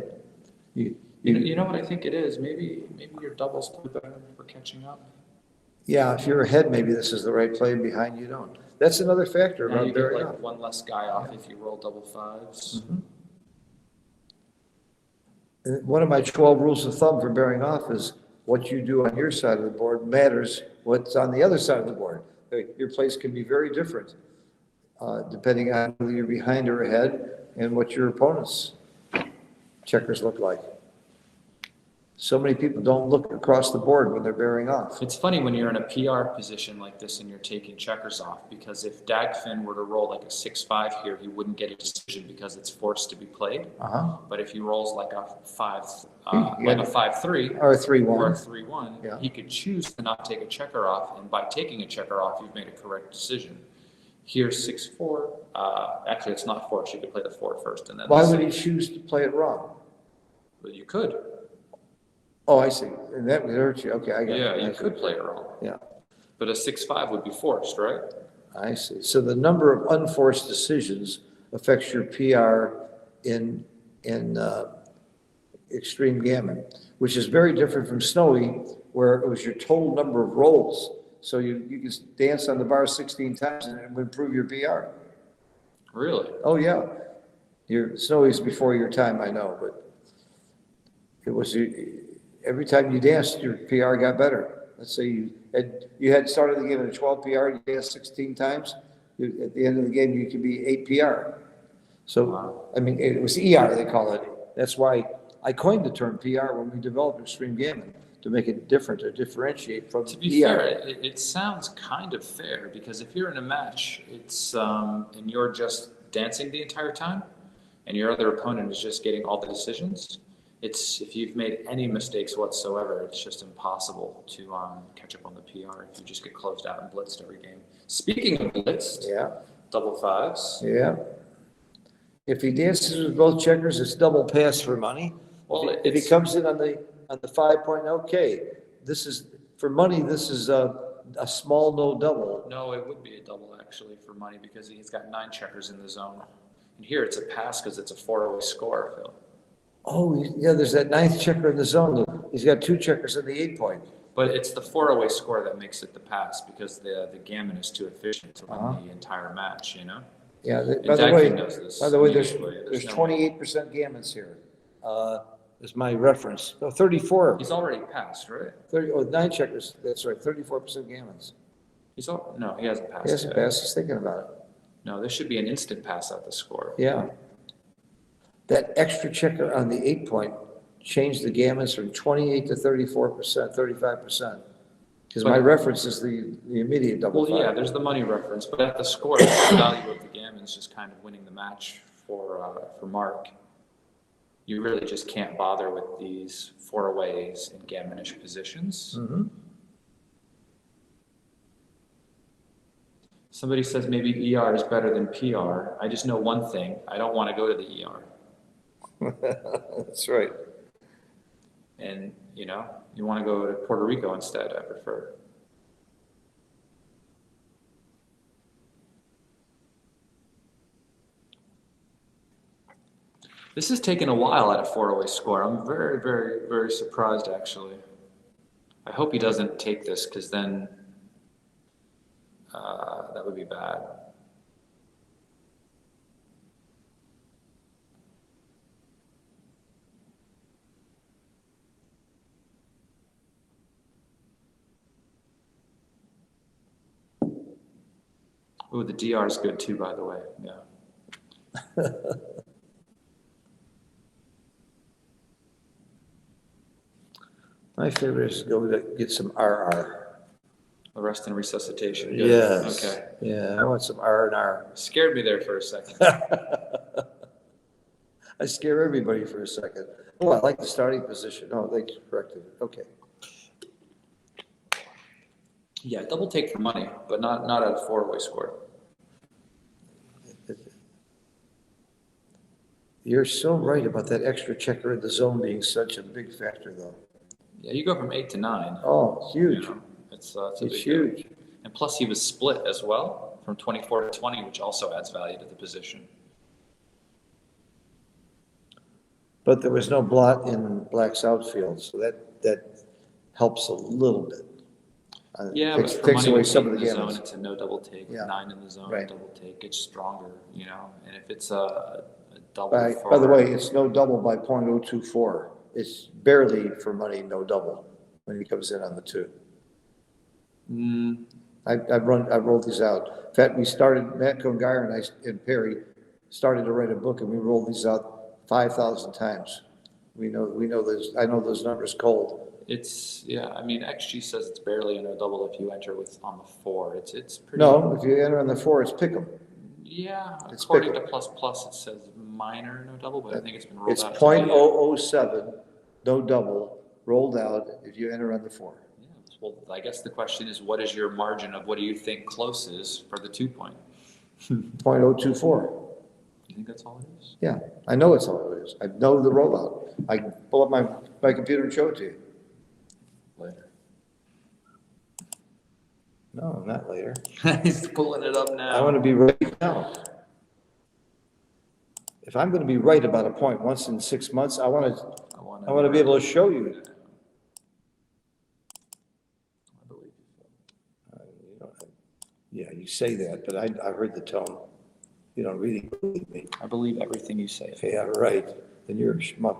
You know what I think it is? Maybe your doubles play better for catching up. Yeah, if you're ahead, maybe this is the right play, and behind you don't. That's another factor Now about you get bearing like off. one less guy off if you roll double 5s. And one of my 12 rules of thumb for bearing off is what you do on your side of the board matters what's on the other side of the board. Your plays can be very different, depending on whether you're behind or ahead and what your opponent's checkers look like. So many people don't look across the board when they're bearing off. It's funny when you're in a PR position like this and you're taking checkers off, because if Dagfinn were to roll like a 6-5 here, he wouldn't get a decision because it's forced to be played. But if he rolls like a 5-3 Or a 3-1. or a 3-1, Yeah. he could choose to not take a checker off, and by taking a checker off, you've made a correct decision. Here, 6-4. Actually, it's not forced. You could play the 4 first, and then Why the would he 6. choose to play it wrong? Well, you could. Oh, I see. And that would hurt you. Okay, I got it. Yeah, you I see. could play it wrong. Yeah, But a 6-5 would be forced, right? I see. So the number of unforced decisions affects your PR in extreme gammon, which is very different from snowy, where it was your total number of rolls. So you can dance on the bar 16 times and it would improve your PR. Really? Oh, yeah. Your snowy's before your time, I know, but it was, every time you danced, your PR got better. Let's say you had started the game at a 12 PR, you danced 16 times, at the end of the game, you could be 8 PR. So, I mean, it was ER, they call it. That's why I coined the term PR when we developed extreme gammon, to make it different, to differentiate from To be ER. fair, it sounds kind of fair, because if you're in a match, it's and you're just dancing the entire time, and your other opponent is just getting all the decisions, if you've made any mistakes whatsoever, it's just impossible to catch up on the PR if you just get closed out and blitzed every game. Speaking of blitzed, Yeah, double 5s. yeah. If he dances with both checkers, it's double pass for money. Well, If he comes in on the 5 point, okay, this is, for money, this is a small no double. No, it would be a double actually for money, because he's got 9 checkers in the zone. And here it's a pass because it's a 4-away score, Phil. Oh, yeah, there's that 9th checker in the zone. He's got 2 checkers in the 8 point. But it's the 4-away score that makes it the pass, because the gammon is too efficient to win the entire match, you know? Yeah, And by the Dagfinn way, does this there's immediately. There's no- 28% gammons here. Is my reference. No, 34. He's already passed, right? 9 checkers, that's right, 34% gammons. No, he hasn't passed He hasn't yet. passed, he's thinking about it. No, this should be an instant pass out the score. Yeah. That extra checker on the 8 point changed the gammons from 28 to 34%, 35%. Because my But- reference is the immediate double Well, five. yeah, there's the money reference, but at the score, the value of the gammon is just kind of winning the match for Marc. You really just can't bother with these 4-aways in gammonish positions. Mhm. Somebody says maybe ER is better than PR. I just know one thing. I don't want to go to the ER. That's right. And, you want to go to Puerto Rico instead, I prefer. This has taken a while at a 4-away score. I'm very, very, very surprised, actually. I hope he doesn't take this, because then that would be bad. Oh, the DR is good too, by the way. Yeah. My favorite is to go to get some RR. Arrest and resuscitation. Good. Yes. Okay. Yeah, I want some R&R. Scared me there for a second. I scare everybody for a second. Oh, I like the starting position. Oh, they corrected it. Okay. Yeah, double take for money, but not at a four-way score. You're so right about that extra checker in the zone being such a big factor, though. Yeah, you go from 8 to 9. Oh, huge. You know, it's a It's big huge. deal. And plus, he was split as well from 24 to 20, which also adds value to the position. But there was no blot in Black's outfield, so that helps a little bit. Yeah, Takes- but for takes money, away we some take of in the the zone, gammons. it's a no double take. Yeah. 9 in the zone, Right. double take. It's stronger, you know. And if it's a double By the way, it's no double by .024. It's barely for money, no double when he comes in on the 2. I've rolled these out. In fact, we started, Matt Congar and Perry started to write a book, and we rolled these out 5,000 times. We know those, I know those numbers cold. It's, yeah, I mean, XG says it's barely a no double if you enter with on the 4. It's pretty. No, if you enter on the 4, it's pick 'em. Yeah, It's according pickle. to plus plus, it says minor no double, but I think it's been rolled It's out. to .007, no double, rolled out if you enter on the 4. Yeah, well, I guess the question is, what is your margin of what do you think close is for the 2 point? .024. You think that's all it is? Yeah, I know it's all it is. I know the rollout. I can pull up my computer and show it to you. Later. No, not later. He's pulling it up now. I want to be right now. If I'm going to be right about a point once in 6 months, I want to be able to show you. I believe you. Yeah, you say that, but I heard the tone. You don't really believe me. I believe everything you say. Yeah, right. Then you're a schmuck.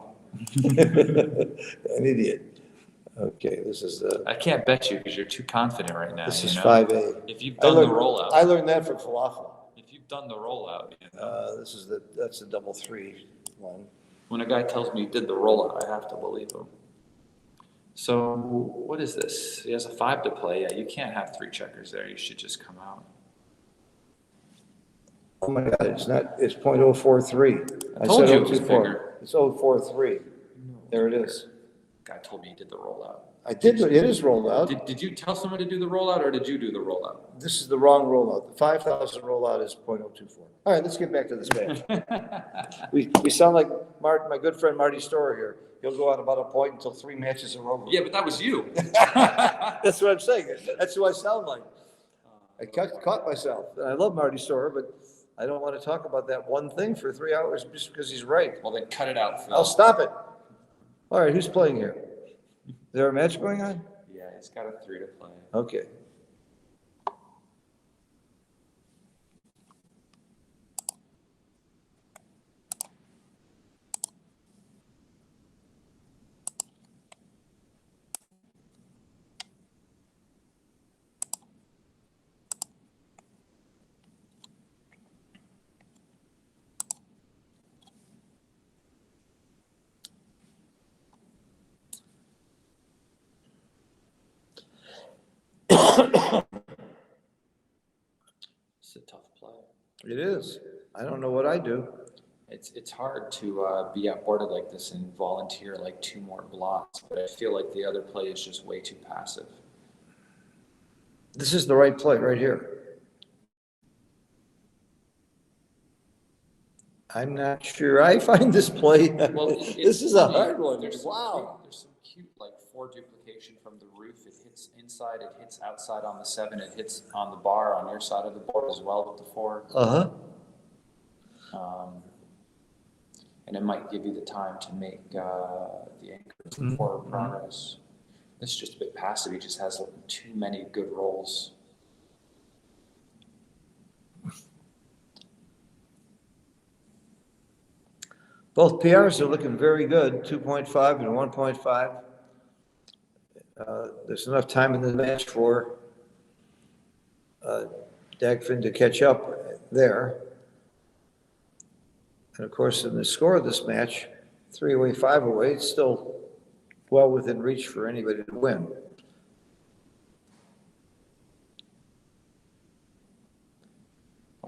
An idiot. Okay, this is I can't bet you because you're too confident right now. this you is know? 5A. If you've I done the learned- rollout, I learned that from falafel. if you've done the rollout, you know, That's the double 3 one. when a guy tells me he did the rollout, I have to believe him. So what is this? He has a 5 to play. Yeah, you can't have 3 checkers there. You should just come out. Oh my God, it's .043. I told said you it was 024. bigger. It's 043. There it is. Guy told me he did the rollout. I did, it is rolled out. Did you tell someone to do the rollout or did you do the rollout? This is the wrong rollout. The 5,000 rollout is .024. All right, let's get back to this match. We sound like Mark, my good friend Marty Storer here. He'll go on about a point until 3 matches are over. Yeah, but that was you. That's what I'm saying. That's who I sound like. I caught myself. And I love Marty Storer, but I don't want to talk about that one thing for 3 hours just because he's right. Well, then cut it out, Phil. I'll stop it. All right, who's playing here? Is there a match going on? Yeah, it's got a 3 to play. Okay. It's a tough play. It is. I don't know what I do. It's hard to be outboarded like this and volunteer like 2 more blocks, but I feel like the other play is just way too passive. This is the right play right here. I'm not sure I find this play. Well, This is a hard one. There's Wow. There's some cute like 4 duplication from the roof. It hits inside, it hits outside on the 7, it hits on the bar on your side of the board as well with the 4. Uh-huh. And it might give you the time to make the anchor for progress. This is just a bit passive. He just has too many good rolls. Both PRs are looking very good, 2.5 and 1.5. There's enough time in the match for Dagfinn to catch up there. And of course, in the score of this match, 3 away, 5 away, it's still well within reach for anybody to win.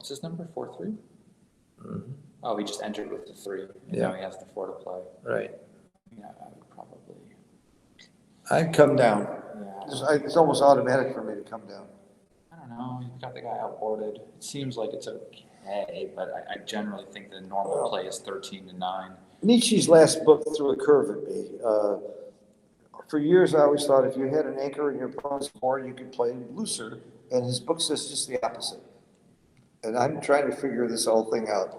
What's his number? 4-3? Mhm. Oh, he just entered with the 3. And Yeah. now he has the 4 to play. Right. Yeah, I would probably. I'd come down. Yeah. It's almost automatic for me to come down. I don't know. You've got the guy outboarded. It seems like it's okay, but I generally think the normal play is 13-9. Nietzsche's last book threw a curve at me. For years, I always thought if you had an anchor in your opponent's horn, you could play looser, and his book says just the opposite. And I'm trying to figure this whole thing out.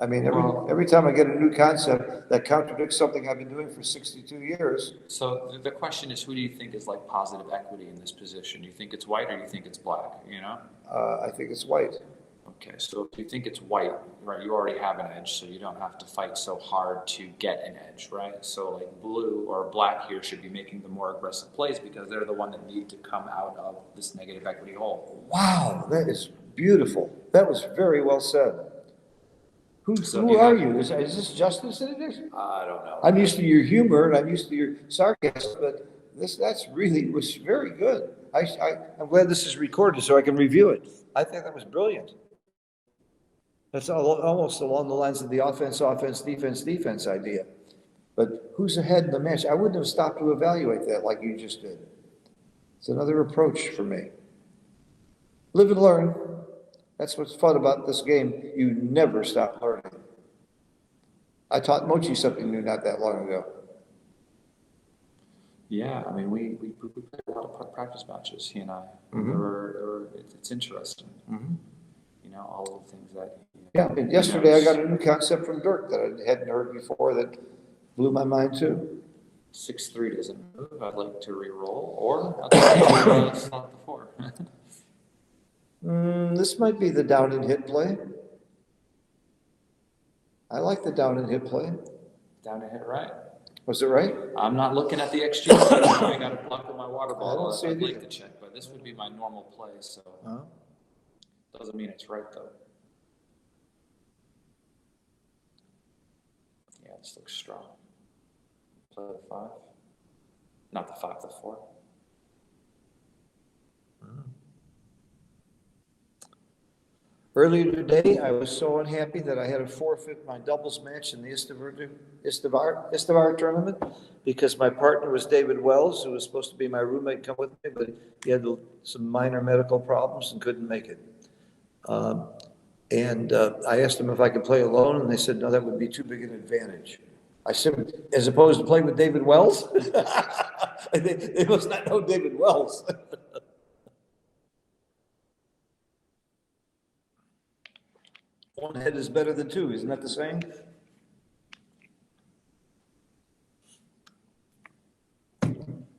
I mean, every time I get a new concept that contradicts something I've been doing for 62 years. So the question is, who do you think is like positive equity in this position? Do you think it's white or do you think it's black, you know? I think it's white. Okay, so if you think it's white, right, you already have an edge, so you don't have to fight so hard to get an edge, right? So like blue or black here should be making the more aggressive plays because they're the one that need to come out of this negative equity hole. Wow, that is beautiful. That was very well said. Who are you? Is this justice in addition? I don't know. I'm used to your humor and I'm used to your sarcasm, but that's really was very good. I'm glad this is recorded so I can review it. I think that was brilliant. That's almost along the lines of the offense, defense idea. But who's ahead in the match? I wouldn't have stopped to evaluate that like you just did. It's another approach for me. Live and learn. That's what's fun about this game. You never stop learning. I taught Mochi something new not that long ago. Yeah, I mean, we played a lot of practice matches, he and I. It's interesting. Mm-hmm. You know, all of the things that. Yeah, and yesterday I got a new concept from Dirk that I hadn't heard before that blew my mind too. 6-3 doesn't move. I'd like to re-roll, or I'll just slot the 4. This might be the down and hit play. I like the down and hit play. Down to hit right. Was it right? I'm not looking at the XG. I got a block on my water I don't bottle. see I'd it like either. to check, but this would be my normal play, so Huh? doesn't mean it's right though. Yeah, this looks strong. Play the 5. Not the 5, the 4. Earlier today, I was so unhappy that I had to forfeit my doubles match in the Istavar tournament because my partner was David Wells, who was supposed to be my roommate and come with me, but he had some minor medical problems and couldn't make it. I asked them if I could play alone, and they said, no, that would be too big an advantage. I said, as opposed to playing with David Wells? They must not know David Wells. One head is better than two, isn't that the saying?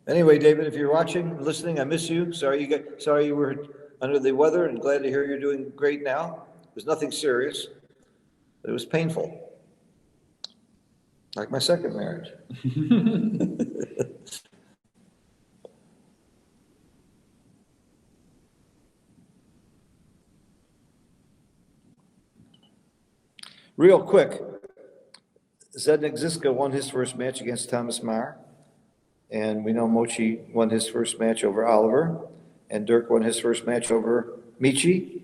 Anyway, David, if you're watching, listening, I miss you. Sorry you were under the weather, and glad to hear you're doing great now. It was nothing serious, but it was painful. Like my second marriage. Real quick, Zednik Ziska won his first match against Thomas Marr, and we know Mochi won his first match over Oliver, and Dirk won his first match over Michi,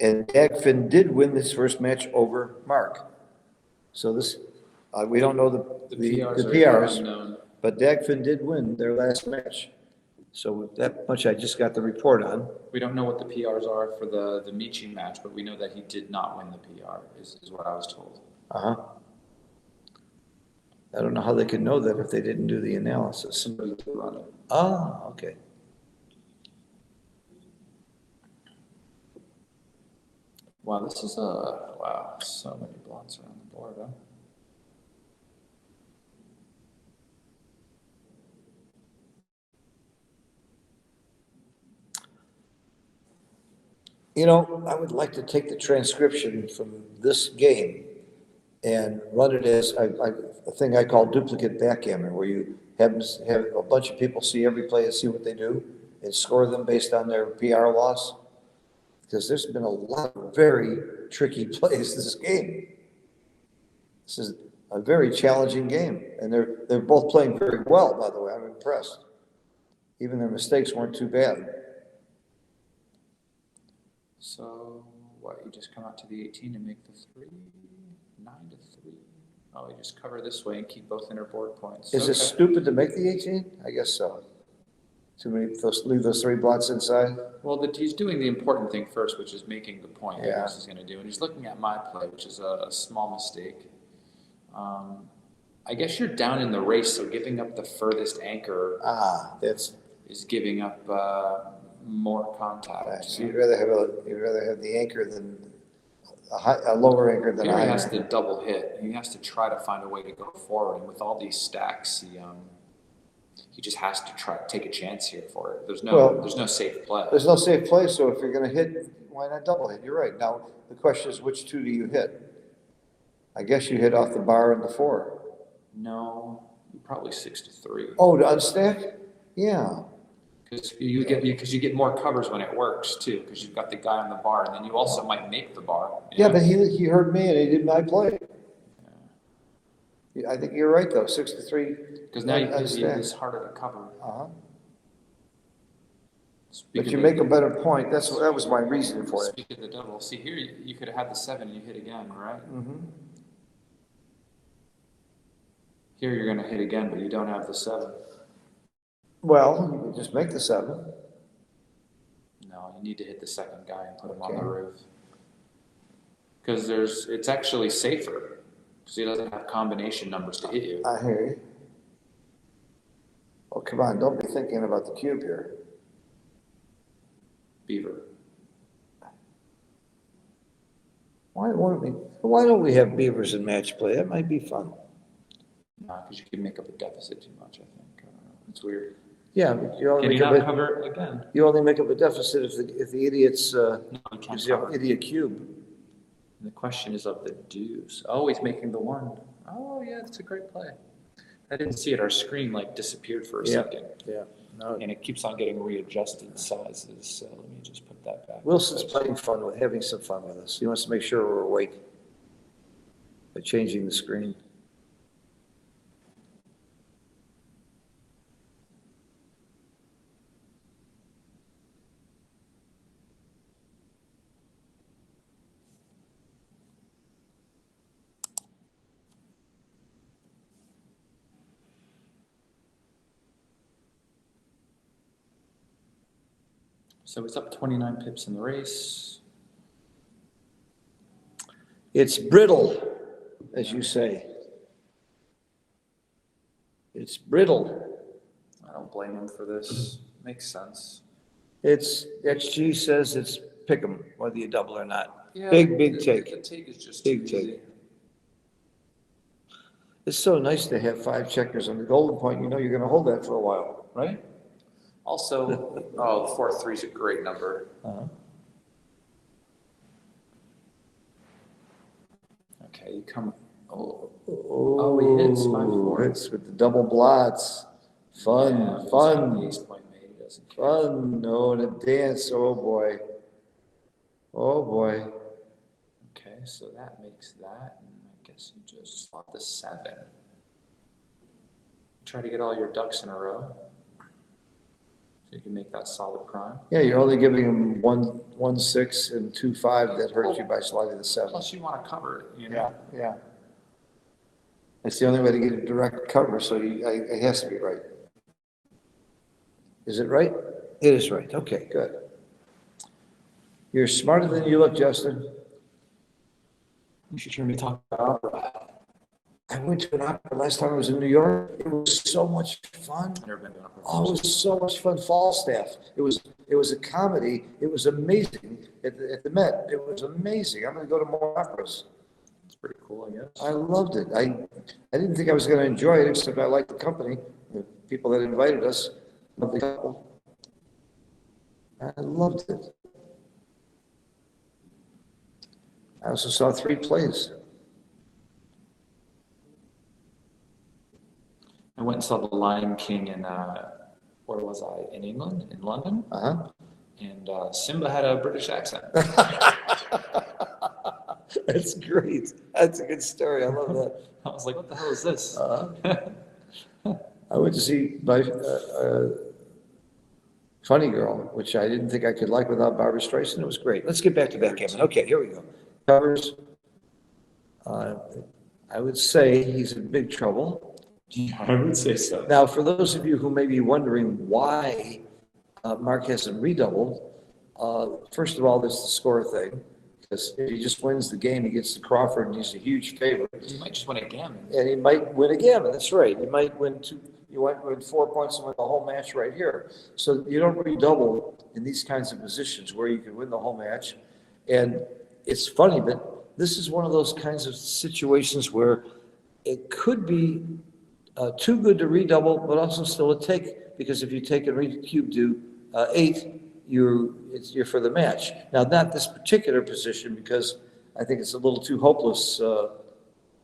and Dagfinn did win his first match over Marc. So this, we don't know the PRs, but Dagfinn did win their last match. So that much I just got the report on. We don't know what the PRs are for the Michi match, but we know that he did not win the PR, is what I was told. Uh-huh. I don't know how they could know that if they didn't do the analysis. Somebody did run it. Ah, okay. Wow, this is wow, so many blocks around the board, huh? You know, I would like to take the transcription from this game and run it as a thing I call duplicate backgammon, where you have a bunch of people see every play and see what they do and score them based on their PR loss. Because there's been a lot of very tricky plays this game. This is a very challenging game, and they're both playing very well, by the way. I'm impressed. Even their mistakes weren't too bad. So what? You just come out to the 18 and make the 3, 9 to 3. Oh, you just cover this way and keep both inner board points. Is it stupid to make the 18? I guess so. To leave those 3 blots inside? Well, he's doing the important thing first, which is making the point. Yeah. This is going to do, and he's looking at my play, which is a small mistake. I guess you're down in the race, so giving up the furthest anchor is giving up more contact. Right. So you'd rather have the anchor than a lower anchor than a Here higher. he has to double hit. He has to try to find a way to go forward, and with all these stacks, he just has to try to take a chance here for it. There's no safe play. There's no safe play, so if you're going to hit, why not double hit? You're right. Now the question is, which 2 do you hit? I guess you hit off the bar and the 4. No, probably 6 to 3. Oh, to unstack? Yeah. Because you get more covers when it works too, because you've got the guy on the bar, and then you also might make the bar. Yeah, but he heard me and he did my play. I think you're right though, 6 to 3. Because now it's harder to cover. But you make a better point. That was my reason for it. Speak of the devil. See here, you could have had the 7 and you hit again, right? Mm-hmm. Here you're going to hit again, but you don't have the 7. Well, you can just make the 7. No, you need to hit the second guy and put him on the roof. Because it's actually safer. Because he doesn't have combination numbers to hit you. I hear you. Oh, come on, don't be thinking about the cube here. Beaver. Why don't we have beavers in match play? That might be fun. No, because you can make up a deficit too much, I think. I don't know. It's weird. Yeah, but you only Can you not cover again? You only make up a deficit if the idiot's No, you can't gives you cover. an idiot cube. And the question is of the deuce. Oh, he's making the 1. Oh, yeah, that's a great play. I didn't see it. Our screen disappeared for a second. Yeah. No. And it keeps on getting readjusted sizes. So let me just put that back. Wilson's having some fun with us. He wants to make sure we're awake by changing the screen. So it's up 29 pips in the race. It's brittle, as you say. It's brittle. I don't blame him for this. Makes sense. It's XG says it's pick 'em, whether you double or not. Yeah, Big take. The take is just Big too easy. take. It's so nice to have 5 checkers on the golden point. You know you're going to hold that for a while, right? Also, the 4-3 is a great number. Okay, you come. Oh, he hits 5-4. Hits with the double blots. Fun, Yeah, fun, the ace point made, he doesn't care. fun. Oh, and a dance. Oh boy. Oh boy. Okay, so that makes that, and I guess you just slot the 7. Try to get all your ducks in a row. So you can make that solid prime. Yeah, you're only giving him 1-6 and 2-5. That hurts you by sliding the 7. Plus you want to cover it, you know? Yeah. That's the only way to get a direct cover, so it has to be right. Is it right? It is right. Okay, good. You're smarter than you look, Justin. You should hear me talk about opera. I went to an opera last time I was in New York. It was so much fun. I've never been to opera. Oh, it was so much fun. Falstaff. It was a comedy. It was amazing at the Met. It was amazing. I'm going to go to more operas. It's pretty cool, I guess. I loved it. I didn't think I was going to enjoy it, except I liked the company, the people that invited us. Lovely couple. I loved it. I also saw 3 plays. I went and saw The Lion King in, where was I? In England? In London? Uh-huh. And Simba had a British accent. That's great. That's a good story. I love that. I was like, what the hell is this? I went to see my Funny Girl, which I didn't think I could like without Barbra Streisand. It was great. Let's get back to backgammon. Okay, here we go. Covers. I would say he's in big trouble. I would say so. Now, for those of you who may be wondering why Marc hasn't redoubled, first of all, there's the score thing. Because if he just wins the game against Crawford, and he's a huge favorite. He might just win a gammon. And he might win a gammon, that's right. He might win you might win 4 points and win the whole match right here. So you don't redouble in these kinds of positions where you can win the whole match. And it's funny, but this is one of those kinds of situations where it could be too good to redouble, but also still a take, because if you take and recube to 8, you're for the match. Now, not this particular position, because I think it's a little too hopeless.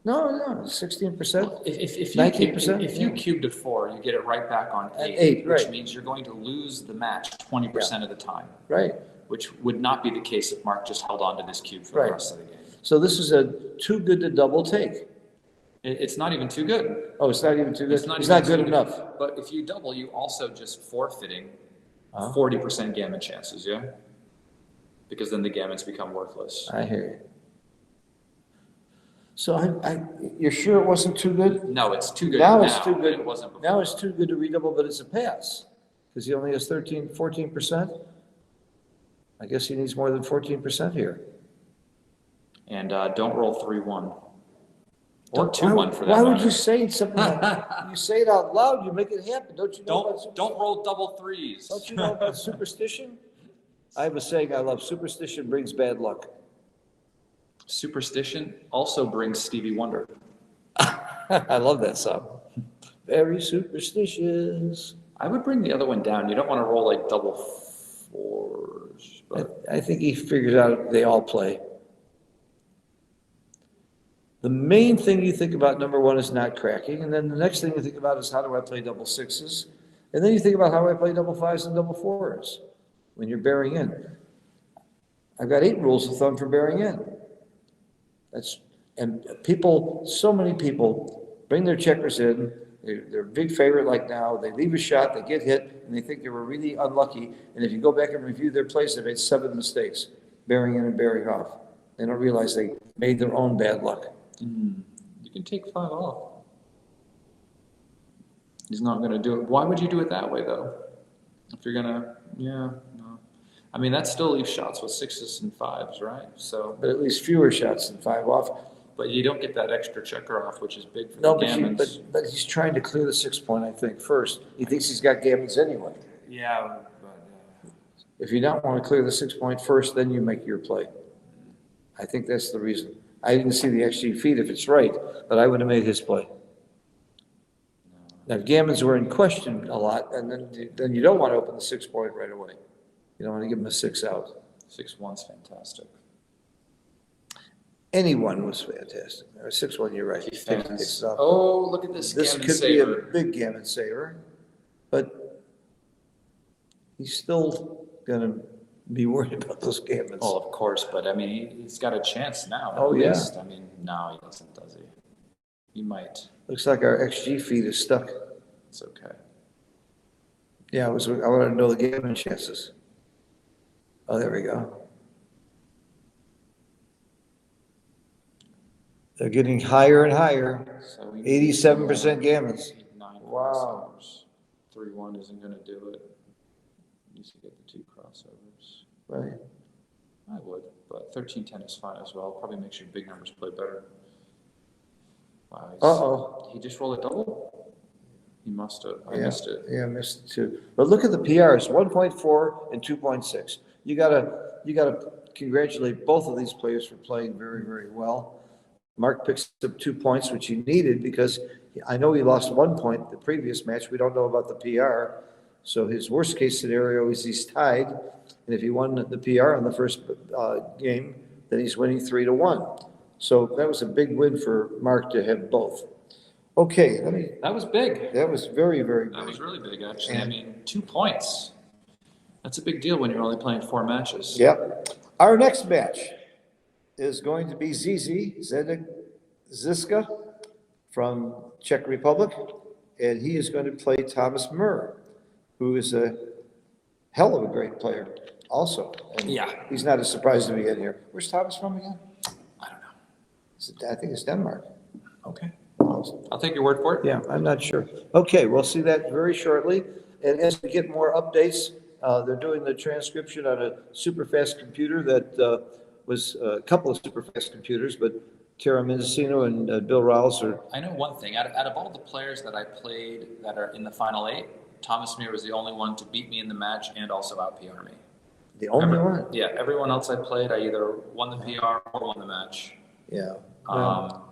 No, 16%, If 19%. If you cubed a 4, you get it right back on 8, Eight, which right. means you're going to lose the match 20% of the time, right? which would not be the case if Marc just held on to this cube for Right. the rest of the game. So this is a too good to double take. It's not even too good. Oh, it's not even too good. It's not It's even not good too enough. But if you double, you also just forfeiting Uh-huh. 40% gammon chances, yeah? Because then the gammons become worthless. I hear you. So you're sure it wasn't too good? No, it's too good Now now, it's too but good. it wasn't before. Now it's too good to redouble, but it's a pass, because he only has 14%. I guess he needs more than 14% here. And don't roll 3-1. Or Don't- 2-1 for that Why would matter. you say something like, you say it out loud, you make it happen, don't you know? Don't roll double 3s. Don't you know about superstition? I have a saying I love, superstition brings bad luck. Superstition also brings Stevie Wonder. I love that song. Very superstitious. I would bring the other one down. You don't want to roll like double 4s. But I think he figures out they all play. The main thing you think about, number one, is not cracking, and then the next thing you think about is how do I play double 6s? And then you think about how I play double 5s and double 4s when you're bearing in. I've got 8 rules of thumb for bearing in. And people, so many people bring their checkers in, they're a big favorite like now, they leave a shot, they get hit, and they think they were really unlucky, and if you go back and review their plays, they made 7 mistakes, bearing in and bearing off. They don't realize they made their own bad luck. you can take 5 off. He's not going to do it. Why would you do it that way, though? If you're going to, no. I mean, that still leaves shots with 6s and 5s, right? So, But at least fewer shots than 5 off. but you don't get that extra checker off, which is big for No, the but, gammons. but he's trying to clear the 6 point, I think, first. He thinks he's got gammons anyway. Yeah, If you don't want to clear the 6 point first, then you make your play. I think that's the reason. I didn't see the XG feed if it's right, but I would have made his play. Now, if gammons were in question a lot, and then you don't want to open the 6 point right away. You don't want to give him a 6 out. 6-1's fantastic. Anyone was fantastic. Or 6-1, you're right. He takes it off. Oh, look at this This gammon could be a saver. big gammon saver, but he's still gonna be worried about those gammons. Well, of course, but I mean, he's got a chance now. Oh, at yeah. least. I mean, no, he doesn't, does he? He might. Looks like our XG feed is stuck. It's okay. Yeah, I wanted to know the gammon chances. Oh, there we go. They're getting higher and higher. So we 87% gammons. 9 Wow. crossovers. 3-1 isn't going to do it. Needs to get the 2 crossovers. Right. I would, but 13-10 is fine as well. Probably makes your big numbers play better. Wow. Uh-oh. He just rolled a double? He must have. I Yeah. missed it. Yeah, I missed it too. But look at the PRs, 1.4 and 2.6. You gotta congratulate both of these players for playing very, very well. Marc picks up 2 points, which he needed because I know he lost 1 point the previous match. We don't know about the PR. So his worst case scenario is he's tied. And if he won the PR on the first game, then he's winning 3-1. So that was a big win for Marc to have both. Okay, That was big. that was very, very That was big. really big, actually. I mean, 2 points. That's a big deal when you're only playing 4 matches. Yep. Our next match is going to be Ziska from Czech Republic, and he is going to play Thomas Murr, who is a hell of a great player also. And Yeah. he's not as surprised to be getting here. Where's Thomas from again? I don't know. I think it's Denmark. Okay. I'll take your word for it. Yeah, I'm not sure. Okay, we'll see that very shortly. And as we get more updates, they're doing the transcription on a super fast computer that was a couple of super fast computers, but Tara Mendocino and Bill Rouse are. I know one thing. Out of all the players that I played that are in the final 8, Thomas Meer was the only one to beat me in the match and also out PR me. The only one? Yeah, everyone else I played, I either won the PR or won the match. Yeah. Well,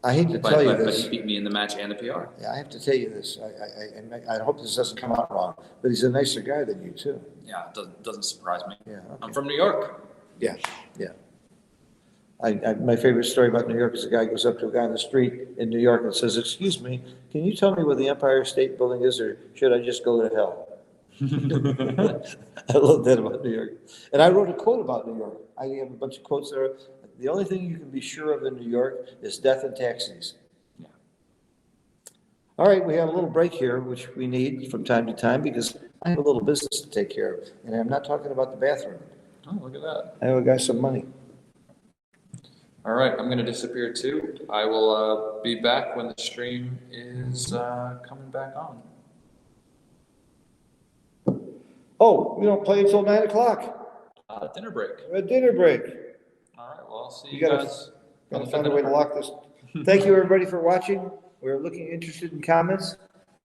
I hate to But tell you he this. beat me in the match and the PR. Yeah, I have to tell you this. I hope this doesn't come out wrong, but he's a nicer guy than you too. Yeah, it doesn't surprise me. Yeah. Okay. I'm from New York. Yeah, yeah. My favorite story about New York is a guy goes up to a guy on the street in New York and says, "Excuse me, can you tell me where the Empire State Building is, or should I just go to hell?" I love that about New York. And I wrote a quote about New York. I have a bunch of quotes there. The only thing you can be sure of in New York is death and taxis. Yeah. All right, we have a little break here, which we need from time to time because I have a little business to take care of. And I'm not talking about the bathroom. Oh, look at that. I owe a guy some money. All right, I'm going to disappear too. I will be back when the stream is coming back on. Oh, we don't play until 9 o'clock. Dinner break. We're at dinner break. All right, well, I'll see You you gotta- guys. Gotta find a way to lock this. Thank you, everybody, for watching. We're looking interested in comments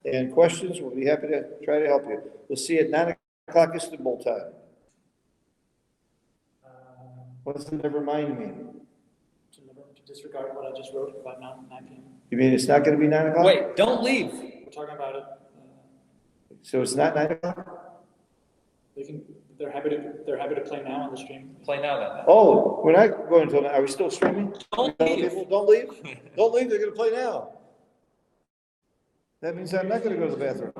and questions. We'll be happy to try to help you. We'll see you at 9 o'clock Istanbul time. What does the never mind mean? To disregard what I just wrote about 9 p.m. You mean it's not gonna be 9 o'clock? Wait, don't leave. We're talking about it. So it's not 9 o'clock? They're happy to play now on the stream. Play now then. Oh, we're not going until, are we still streaming? Don't leave. Don't leave? Don't leave, they're gonna play now. That means I'm not gonna go to the bathroom.